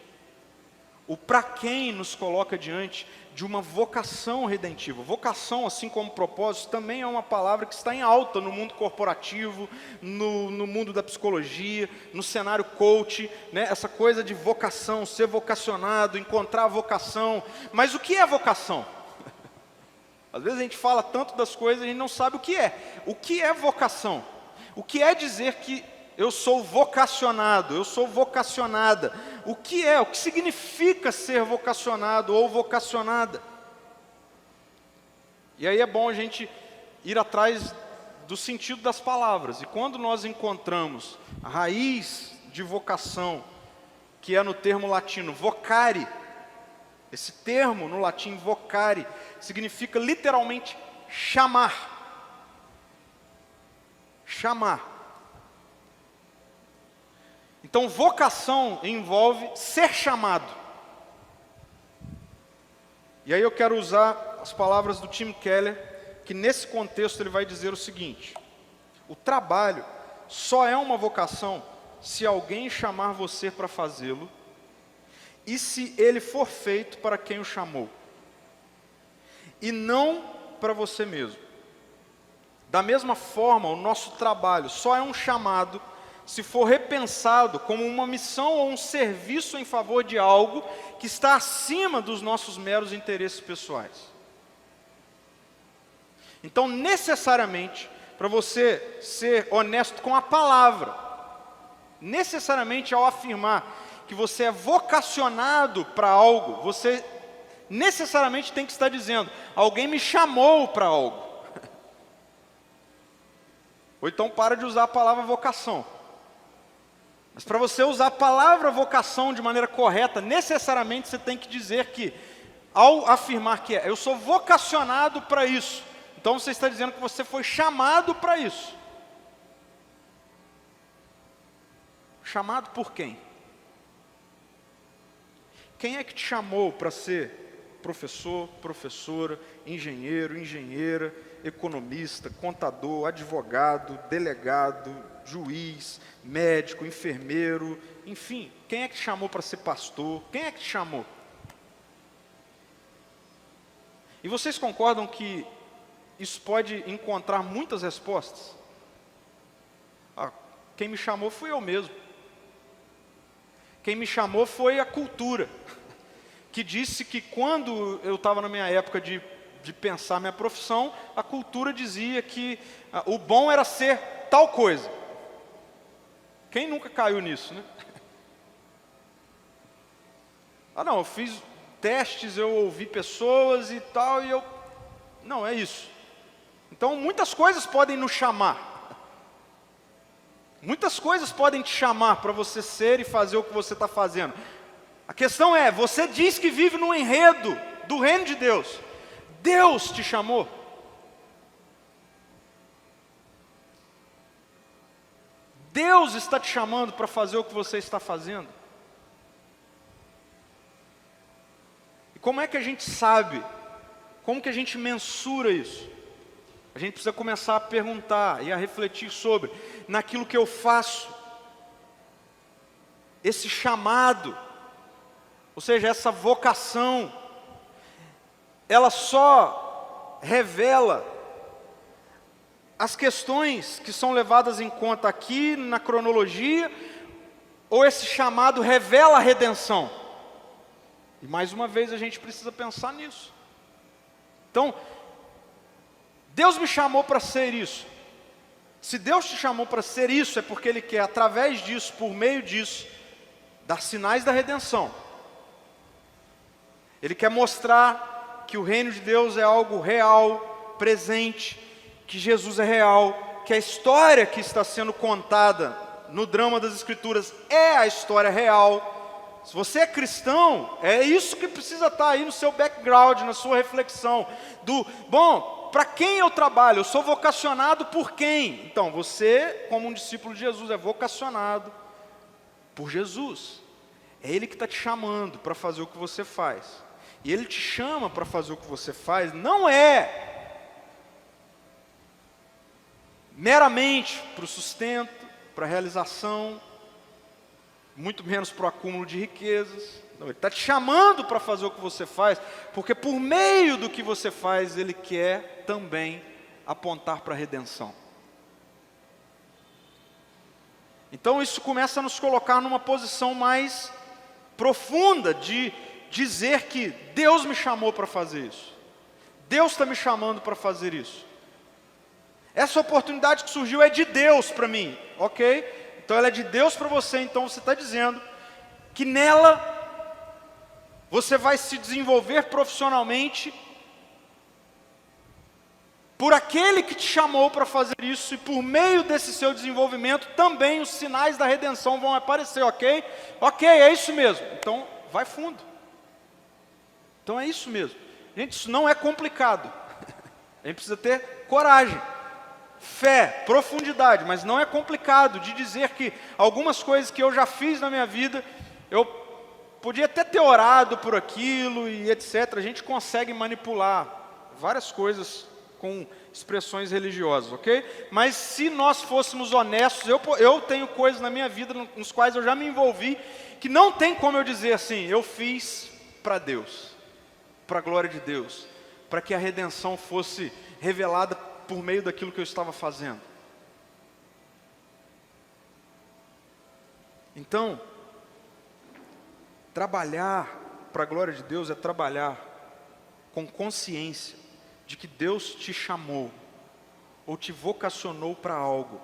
o para quem nos coloca diante de uma vocação redentiva. Vocação, assim como propósito, também é uma palavra que está em alta no mundo corporativo, no mundo da psicologia, no cenário coach, né? Essa coisa de vocação, ser vocacionado, encontrar a vocação. Mas o que é vocação? Às vezes a gente fala tanto das coisas e a gente não sabe o que é. O que é vocação? O que é dizer que eu sou vocacionado, eu sou vocacionada? O que significa ser vocacionado ou vocacionada? E aí é bom a gente ir atrás do sentido das palavras. E quando nós encontramos a raiz de vocação, que é no termo latino vocare, esse termo no latim vocare, significa literalmente chamar. Chamar. Então, vocação envolve ser chamado. E aí eu quero usar as palavras do Tim Keller, que nesse contexto ele vai dizer o seguinte: o trabalho só é uma vocação se alguém chamar você para fazê-lo e se ele for feito para quem o chamou, e não para você mesmo. Da mesma forma, o nosso trabalho só é um chamado se for repensado como uma missão ou um serviço em favor de algo que está acima dos nossos meros interesses pessoais. Então, necessariamente, para você ser honesto com a palavra, necessariamente ao afirmar que você é vocacionado para algo, você necessariamente tem que estar dizendo: alguém me chamou para algo. Ou então para de usar a palavra vocação. Mas para você usar a palavra vocação de maneira correta, necessariamente você tem que dizer que, ao afirmar que eu sou vocacionado para isso, então você está dizendo que você foi chamado para isso. Chamado por quem? Quem é que te chamou para ser professor, professora, engenheiro, engenheira, economista, contador, advogado, delegado, juiz, médico, enfermeiro, enfim, quem é que te chamou para ser pastor? Quem é que te chamou? E vocês concordam que isso pode encontrar muitas respostas? Quem me chamou fui eu mesmo. Quem me chamou foi a cultura, que disse que quando eu estava na minha época de pensar minha profissão, a cultura dizia que o bom era ser tal coisa. Quem nunca caiu nisso, né? Não, eu fiz testes, eu ouvi pessoas e tal, e eu... Não, é isso. Então, muitas coisas podem nos chamar. Muitas coisas podem te chamar para você ser e fazer o que você está fazendo. A questão é, você diz que vive no enredo do reino de Deus. Deus te chamou. Deus está te chamando para fazer o que você está fazendo. E como é que a gente sabe? Como que a gente mensura isso? A gente precisa começar a perguntar e a refletir sobre, naquilo que eu faço, esse chamado, ou seja, essa vocação, ela só revela as questões que são levadas em conta aqui na cronologia, ou esse chamado revela a redenção? E mais uma vez a gente precisa pensar nisso. Então, Deus me chamou para ser isso. Se Deus te chamou para ser isso, é porque Ele quer, através disso, por meio disso, dar sinais da redenção. Ele quer mostrar que o reino de Deus é algo real, presente, que Jesus é real, que a história que está sendo contada no drama das Escrituras é a história real. Se você é cristão, é isso que precisa estar aí no seu background, na sua reflexão. Para quem eu trabalho? Eu sou vocacionado por quem? Então, você, como um discípulo de Jesus, é vocacionado por Jesus. É Ele que está te chamando para fazer o que você faz. E Ele te chama para fazer o que você faz, não é meramente para o sustento, para a realização, muito menos para o acúmulo de riquezas. Não, Ele está te chamando para fazer o que você faz, porque por meio do que você faz, Ele quer também apontar para a redenção. Então isso começa a nos colocar numa posição mais profunda de dizer que Deus me chamou para fazer isso. Deus está me chamando para fazer isso. Essa oportunidade que surgiu é de Deus para mim, ok? Então ela é de Deus para você, então você está dizendo que nela você vai se desenvolver profissionalmente por aquele que te chamou para fazer isso, e por meio desse seu desenvolvimento também os sinais da redenção vão aparecer, ok? Ok, é isso mesmo. Então vai fundo. Então é isso mesmo. Gente, isso não é complicado. A gente precisa ter coragem, fé, profundidade, mas não é complicado de dizer que algumas coisas que eu já fiz na minha vida, eu podia até ter orado por aquilo e etc. A gente consegue manipular várias coisas com expressões religiosas, ok? Mas se nós fôssemos honestos, eu tenho coisas na minha vida nos quais eu já me envolvi, que não tem como eu dizer assim, eu fiz para Deus, para a glória de Deus, para que a redenção fosse revelada por meio daquilo que eu estava fazendo. Então, trabalhar para a glória de Deus é trabalhar com consciência de que Deus te chamou ou te vocacionou para algo.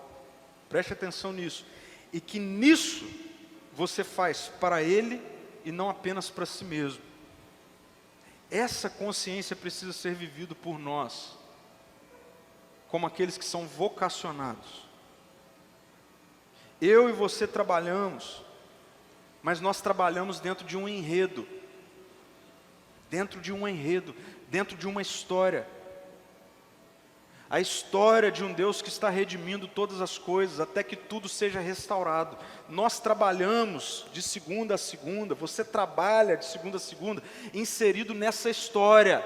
Preste atenção nisso. E que nisso você faz para Ele e não apenas para si mesmo. Essa consciência precisa ser vivida por nós, como aqueles que são vocacionados. Eu e você trabalhamos, mas nós trabalhamos dentro de um enredo, dentro de uma história. A história de um Deus que está redimindo todas as coisas, até que tudo seja restaurado. Nós trabalhamos de segunda a segunda, você trabalha de segunda a segunda, inserido nessa história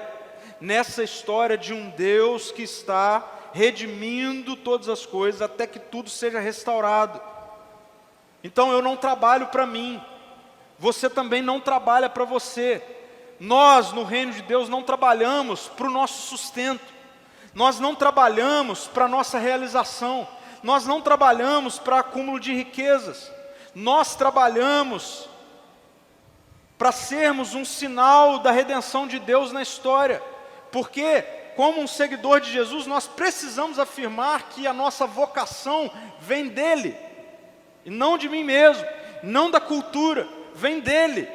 de um Deus que está redimindo todas as coisas, até que tudo seja restaurado. Então eu não trabalho para mim, você também não trabalha para você. Nós, no reino de Deus, não trabalhamos para o nosso sustento. Nós não trabalhamos para a nossa realização. Nós não trabalhamos para acúmulo de riquezas. Nós trabalhamos para sermos um sinal da redenção de Deus na história. Porque, como um seguidor de Jesus, nós precisamos afirmar que a nossa vocação vem dele, e não de mim mesmo, não da cultura, vem dele.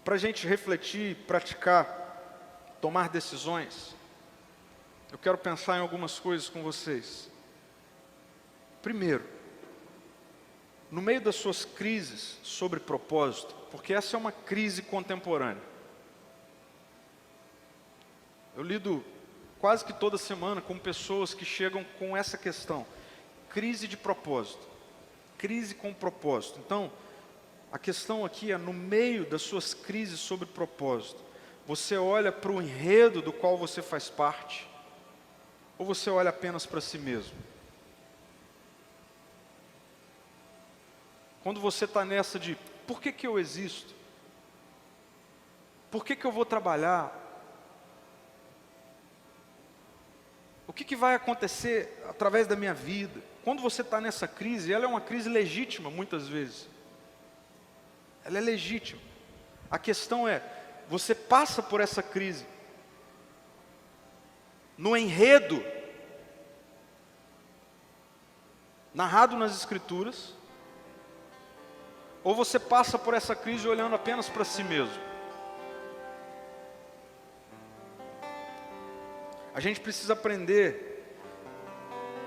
Para a gente refletir, praticar, tomar decisões, eu quero pensar em algumas coisas com vocês. Primeiro, no meio das suas crises sobre propósito, porque essa é uma crise contemporânea. Eu lido quase que toda semana com pessoas que chegam com essa questão, crise de propósito, crise com propósito. Então, a questão aqui é, no meio das suas crises sobre propósito, você olha para o enredo do qual você faz parte, ou você olha apenas para si mesmo? Quando você está nessa de, por que eu existo? Por que eu vou trabalhar? O que vai acontecer através da minha vida? Quando você está nessa crise, ela é uma crise legítima muitas vezes. Ela é legítima. A questão é, você passa por essa crise no enredo narrado nas Escrituras, ou você passa por essa crise olhando apenas para si mesmo? A gente precisa aprender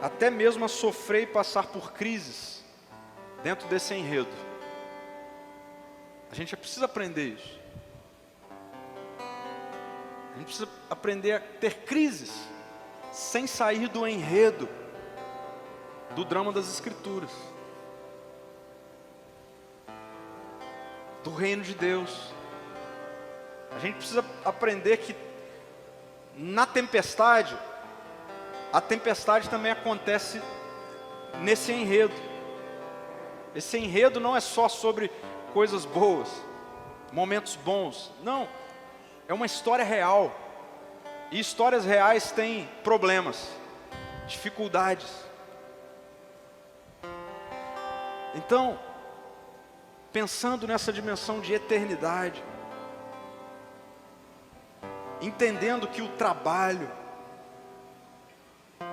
até mesmo a sofrer e passar por crises dentro desse enredo. A gente precisa aprender isso. A gente precisa aprender a ter crises sem sair do enredo do drama das Escrituras, do reino de Deus. A gente precisa aprender que na tempestade, a tempestade também acontece nesse enredo. Esse enredo não é só sobre coisas boas, momentos bons. Não, é uma história real. E histórias reais têm problemas, dificuldades. Então, pensando nessa dimensão de eternidade, entendendo que o trabalho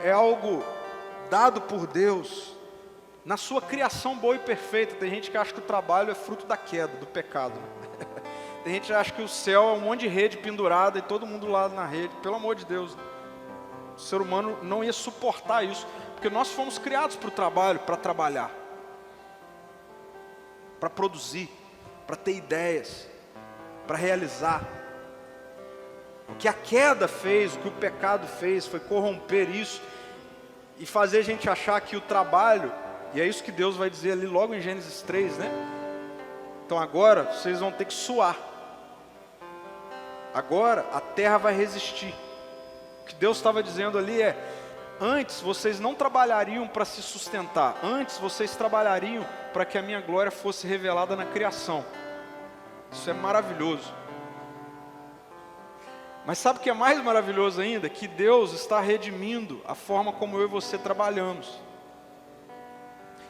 é algo dado por Deus na sua criação boa e perfeita. Tem gente que acha que o trabalho é fruto da queda, do pecado, né? Tem gente que acha que o céu é um monte de rede pendurada e todo mundo lá na rede. Pelo amor de Deus, o ser humano não ia suportar isso, porque nós fomos criados para o trabalho, para trabalhar, para produzir, para ter ideias, para realizar. O que a queda fez, o que o pecado fez, foi corromper isso e fazer a gente achar que o trabalho, e é isso que Deus vai dizer ali logo em Gênesis 3, né? Então agora vocês vão ter que suar. Agora a terra vai resistir. O que Deus estava dizendo ali é, antes vocês não trabalhariam para se sustentar, antes vocês trabalhariam para que a minha glória fosse revelada na criação. Isso é maravilhoso. Mas sabe o que é mais maravilhoso ainda? Que Deus está redimindo a forma como eu e você trabalhamos.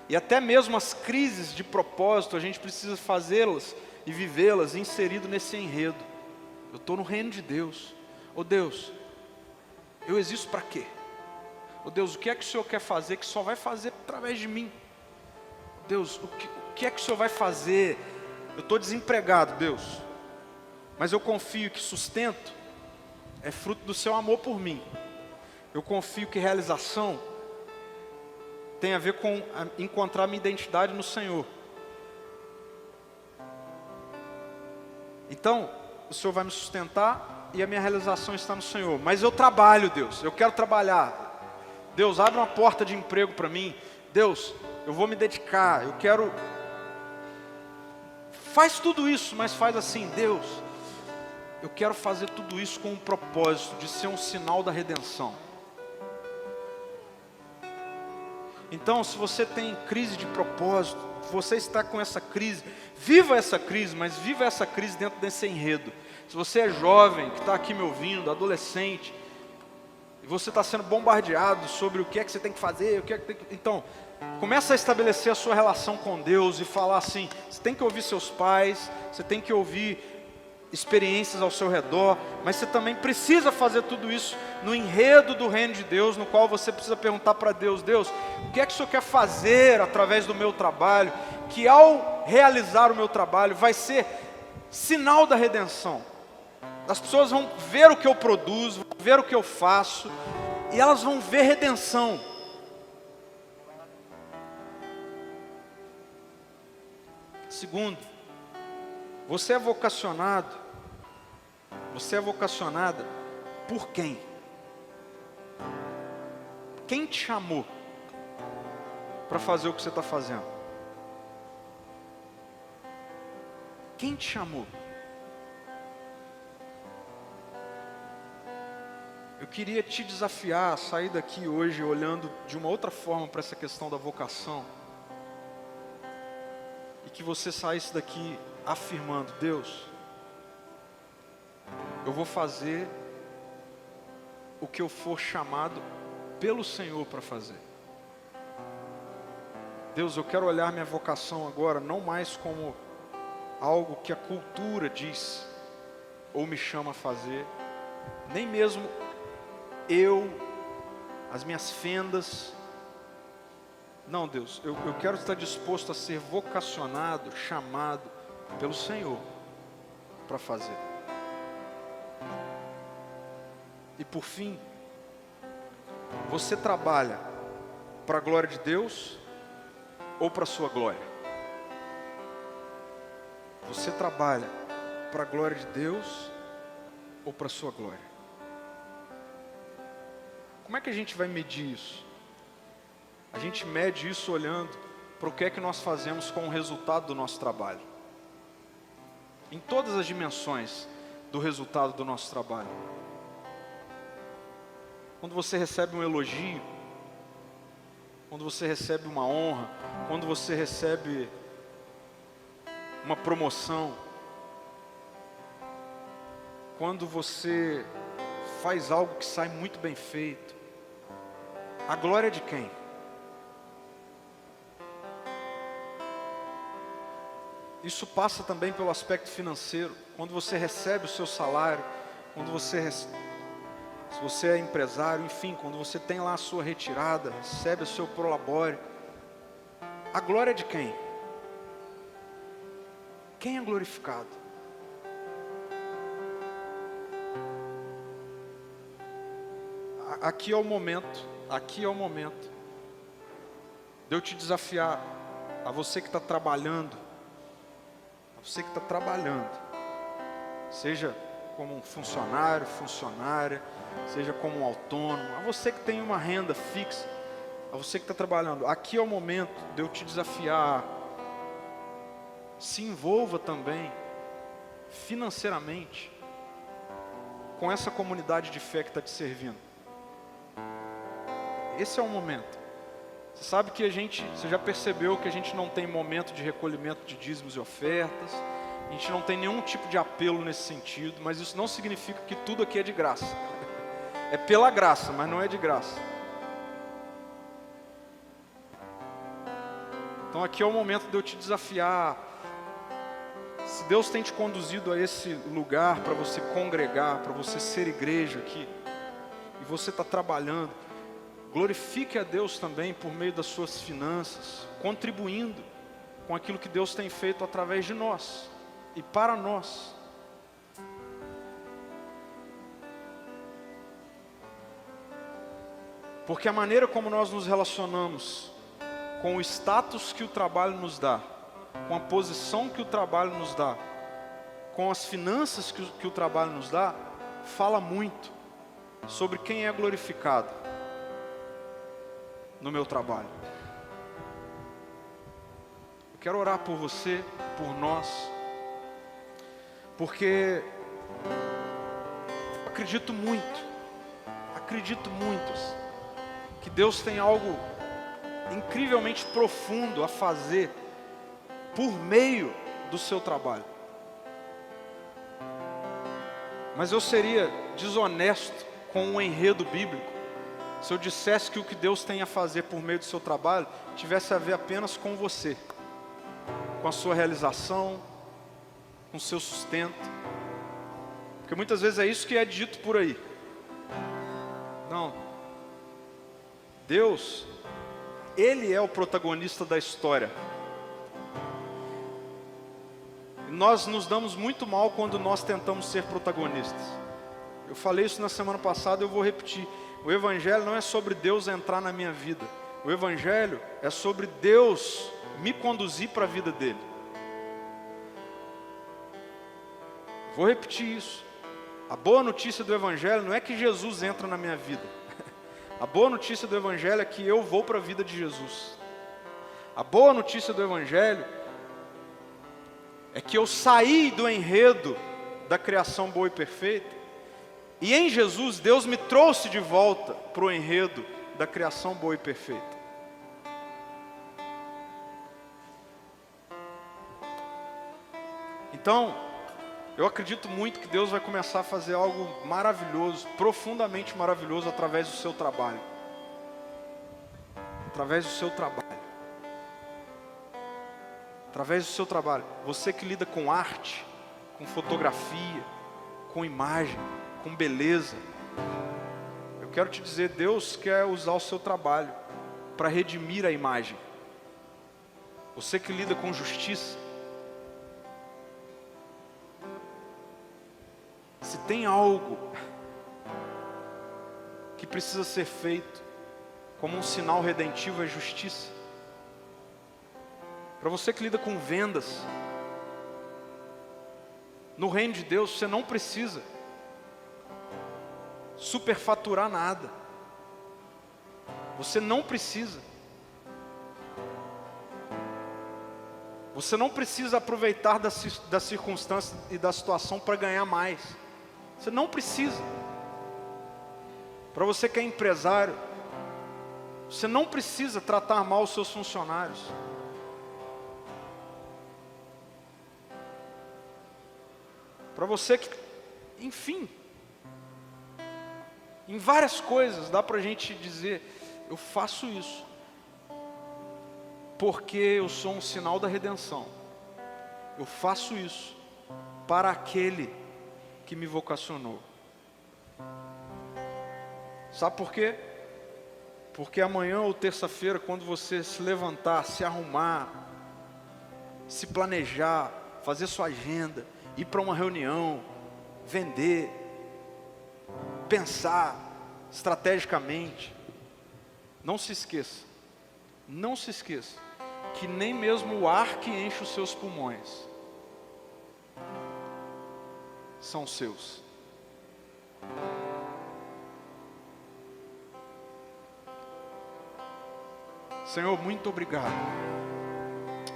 E até mesmo as crises de propósito, a gente precisa fazê-las e vivê-las inserido nesse enredo. Eu estou no reino de Deus. Ô Deus, eu existo para quê? Ô Deus, o que é que o Senhor quer fazer que só vai fazer através de mim? Deus, o que é que o Senhor vai fazer? Eu estou desempregado, Deus, mas eu confio que sustento é fruto do seu amor por mim. Eu confio que realização tem a ver com encontrar minha identidade no Senhor. Então, o Senhor vai me sustentar e a minha realização está no Senhor. Mas eu trabalho, Deus, eu quero trabalhar. Deus, abre uma porta de emprego para mim. Deus, eu vou me dedicar, eu quero... Faz tudo isso, mas faz assim, Deus, eu quero fazer tudo isso com um propósito de ser um sinal da redenção. Então, se você tem crise de propósito, você está com essa crise, viva essa crise, mas viva essa crise dentro desse enredo. Se você é jovem, que está aqui me ouvindo, adolescente, e você está sendo bombardeado sobre o que é que você tem que fazer, o que é que tem que... Então, começa a estabelecer a sua relação com Deus e falar assim, você tem que ouvir seus pais, você tem que ouvir experiências ao seu redor, mas você também precisa fazer tudo isso no enredo do reino de Deus, no qual você precisa perguntar para Deus, Deus, o que é que o Senhor quer fazer através do meu trabalho, que ao realizar o meu trabalho vai ser sinal da redenção. As pessoas vão ver o que eu produzo, vão ver o que eu faço, e elas vão ver redenção. Segundo, você é vocacionada por quem? Quem te chamou para fazer o que você está fazendo? Quem te chamou? Eu queria te desafiar a sair daqui hoje olhando de uma outra forma para essa questão da vocação. E que você saísse daqui afirmando, Deus, eu vou fazer o que eu for chamado pelo Senhor para fazer. Deus, eu quero olhar minha vocação agora não mais como algo que a cultura diz ou me chama a fazer, nem mesmo as minhas fendas. Não, Deus, eu quero estar disposto a ser vocacionado, chamado pelo Senhor para fazer. E por fim, você trabalha para a glória de Deus ou para a sua glória? Você trabalha para a glória de Deus ou para a sua glória? Como é que a gente vai medir isso? A gente mede isso olhando para o que é que nós fazemos com o resultado do nosso trabalho. Em todas as dimensões do resultado do nosso trabalho. Quando você recebe um elogio, quando você recebe uma honra, quando você recebe uma promoção, quando você faz algo que sai muito bem feito, a glória é de quem? Isso passa também pelo aspecto financeiro. Quando você recebe o seu salário, se você é empresário, enfim, quando você tem lá a sua retirada, recebe o seu prolabore, a glória é de quem? Quem é glorificado? Aqui é o momento de eu te desafiar, a você que está trabalhando, seja como um funcionário, funcionária, seja como um autônomo, a você que tem uma renda fixa, a você que está trabalhando, aqui é o momento de eu te desafiar, se envolva também, financeiramente, com essa comunidade de fé que está te servindo. Esse é o momento. Você sabe que você já percebeu que a gente não tem momento de recolhimento de dízimos e ofertas, a gente não tem nenhum tipo de apelo nesse sentido, mas isso não significa que tudo aqui é de graça. É pela graça, mas não é de graça. Então aqui é o momento de eu te desafiar. Se Deus tem te conduzido a esse lugar para você congregar, para você ser igreja aqui, e você está trabalhando, glorifique a Deus também por meio das suas finanças, contribuindo com aquilo que Deus tem feito através de nós e para nós. Porque a maneira como nós nos relacionamos com o status que o trabalho nos dá, com a posição que o trabalho nos dá, com as finanças que o trabalho nos dá, fala muito sobre quem é glorificado no meu trabalho. Eu quero orar por você, por nós, porque acredito muito que Deus tem algo incrivelmente profundo a fazer por meio do seu trabalho. Mas eu seria desonesto com o enredo bíblico se eu dissesse que o que Deus tem a fazer por meio do seu trabalho tivesse a ver apenas com você, com a sua realização, com o seu sustento? Porque muitas vezes é isso que é dito por aí. Não. Deus, Ele é o protagonista da história. E nós nos damos muito mal quando nós tentamos ser protagonistas. Eu falei isso na semana passada, eu vou repetir. O Evangelho não é sobre Deus entrar na minha vida. O Evangelho é sobre Deus me conduzir para a vida dele. Vou repetir isso. A boa notícia do Evangelho não é que Jesus entra na minha vida. A boa notícia do Evangelho é que eu vou para a vida de Jesus. A boa notícia do Evangelho é que eu saí do enredo da criação boa e perfeita, e em Jesus Deus me trouxe de volta para o enredo da criação boa e perfeita. Então, eu acredito muito que Deus vai começar a fazer algo maravilhoso, profundamente maravilhoso, através do seu trabalho. Através do seu trabalho. Através do seu trabalho. Você que lida com arte, com fotografia, com imagem, com beleza. Eu quero te dizer, Deus quer usar o seu trabalho para redimir a imagem. Você que lida com justiça. Se tem algo que precisa ser feito como um sinal redentivo, é justiça. Para você que lida com vendas, no reino de Deus você não precisa superfaturar nada. Você não precisa. Você não precisa aproveitar da circunstância e da situação para ganhar mais. Você não precisa. Para você que é empresário, você não precisa tratar mal os seus funcionários. Para você que, enfim, em várias coisas dá para a gente dizer, eu faço isso porque eu sou um sinal da redenção. Eu faço isso para aquele que me vocacionou. Sabe por quê? Porque amanhã ou terça-feira, quando você se levantar, se arrumar, se planejar, fazer sua agenda, ir para uma reunião, vender, pensar estrategicamente, não se esqueça, que nem mesmo o ar que enche os seus pulmões são seus. Senhor, muito obrigado.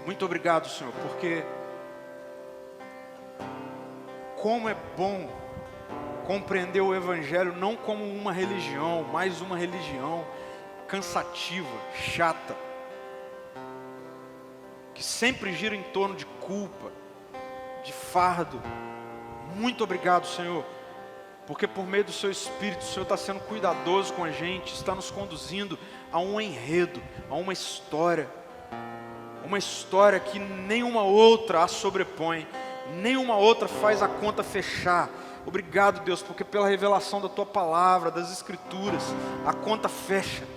Muito obrigado, Senhor, porque como é bom compreender o Evangelho não como uma religião, mais uma religião cansativa, chata, que sempre gira em torno de culpa, de fardo. Muito obrigado, Senhor, porque por meio do seu Espírito, o Senhor está sendo cuidadoso com a gente, está nos conduzindo a um enredo, a uma história que nenhuma outra a sobrepõe, nenhuma outra faz a conta fechar. Obrigado, Deus, porque pela revelação da Tua Palavra, das Escrituras, a conta fecha.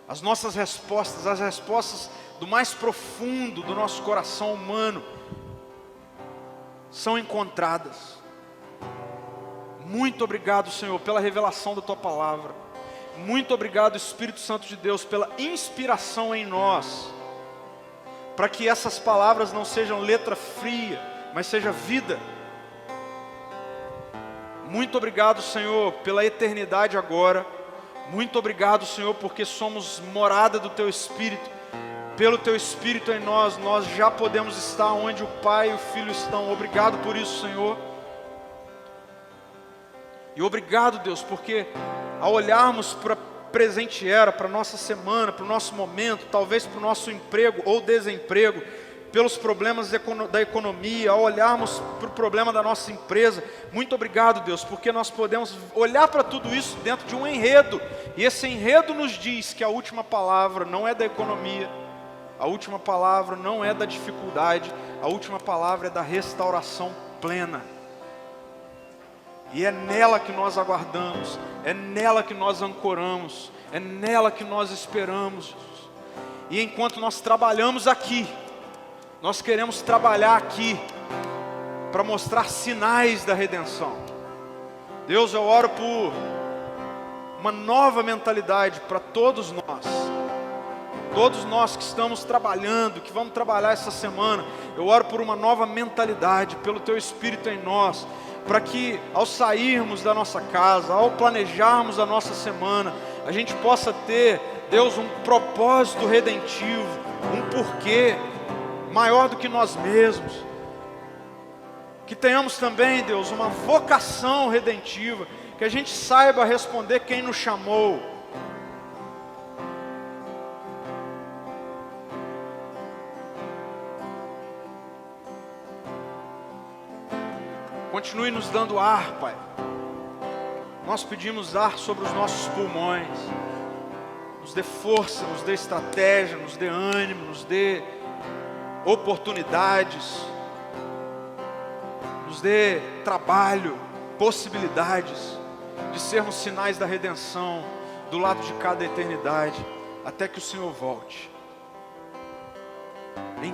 As nossas respostas, as respostas do mais profundo do nosso coração humano, são encontradas. Muito obrigado, Senhor, pela revelação da Tua Palavra. Muito obrigado, Espírito Santo de Deus, pela inspiração em nós, para que essas palavras não sejam letra fria, mas seja vida. Muito obrigado, Senhor, pela eternidade agora. Muito obrigado, Senhor, porque somos morada do Teu Espírito. Pelo Teu Espírito em nós, nós já podemos estar onde o Pai e o Filho estão. Obrigado por isso, Senhor. E obrigado, Deus, porque ao olharmos para a presente era, para a nossa semana, para o nosso momento, talvez para o nosso emprego ou desemprego, pelos problemas da economia, ao olharmos para o problema da nossa empresa. Muito obrigado, Deus, porque nós podemos olhar para tudo isso dentro de um enredo, e esse enredo nos diz que a última palavra não é da economia, a última palavra não é da dificuldade, a última palavra é da restauração plena. E é nela que nós aguardamos, é nela que nós ancoramos, é nela que nós esperamos. E enquanto nós trabalhamos aqui, nós queremos trabalhar aqui para mostrar sinais da redenção. Deus, eu oro por uma nova mentalidade para todos nós que estamos trabalhando, que vamos trabalhar essa semana. Eu oro por uma nova mentalidade, pelo Teu Espírito em nós, para que ao sairmos da nossa casa, ao planejarmos a nossa semana, a gente possa ter, Deus, um propósito redentivo, um porquê maior do que nós mesmos. Que tenhamos também, Deus, uma vocação redentiva, que a gente saiba responder quem nos chamou. Continue nos dando ar, Pai. Nós pedimos ar sobre os nossos pulmões. Nos dê força, nos dê estratégia, nos dê ânimo, nos dê oportunidades, nos dê trabalho, possibilidades de sermos sinais da redenção do lado de cada eternidade, até que o Senhor volte. Em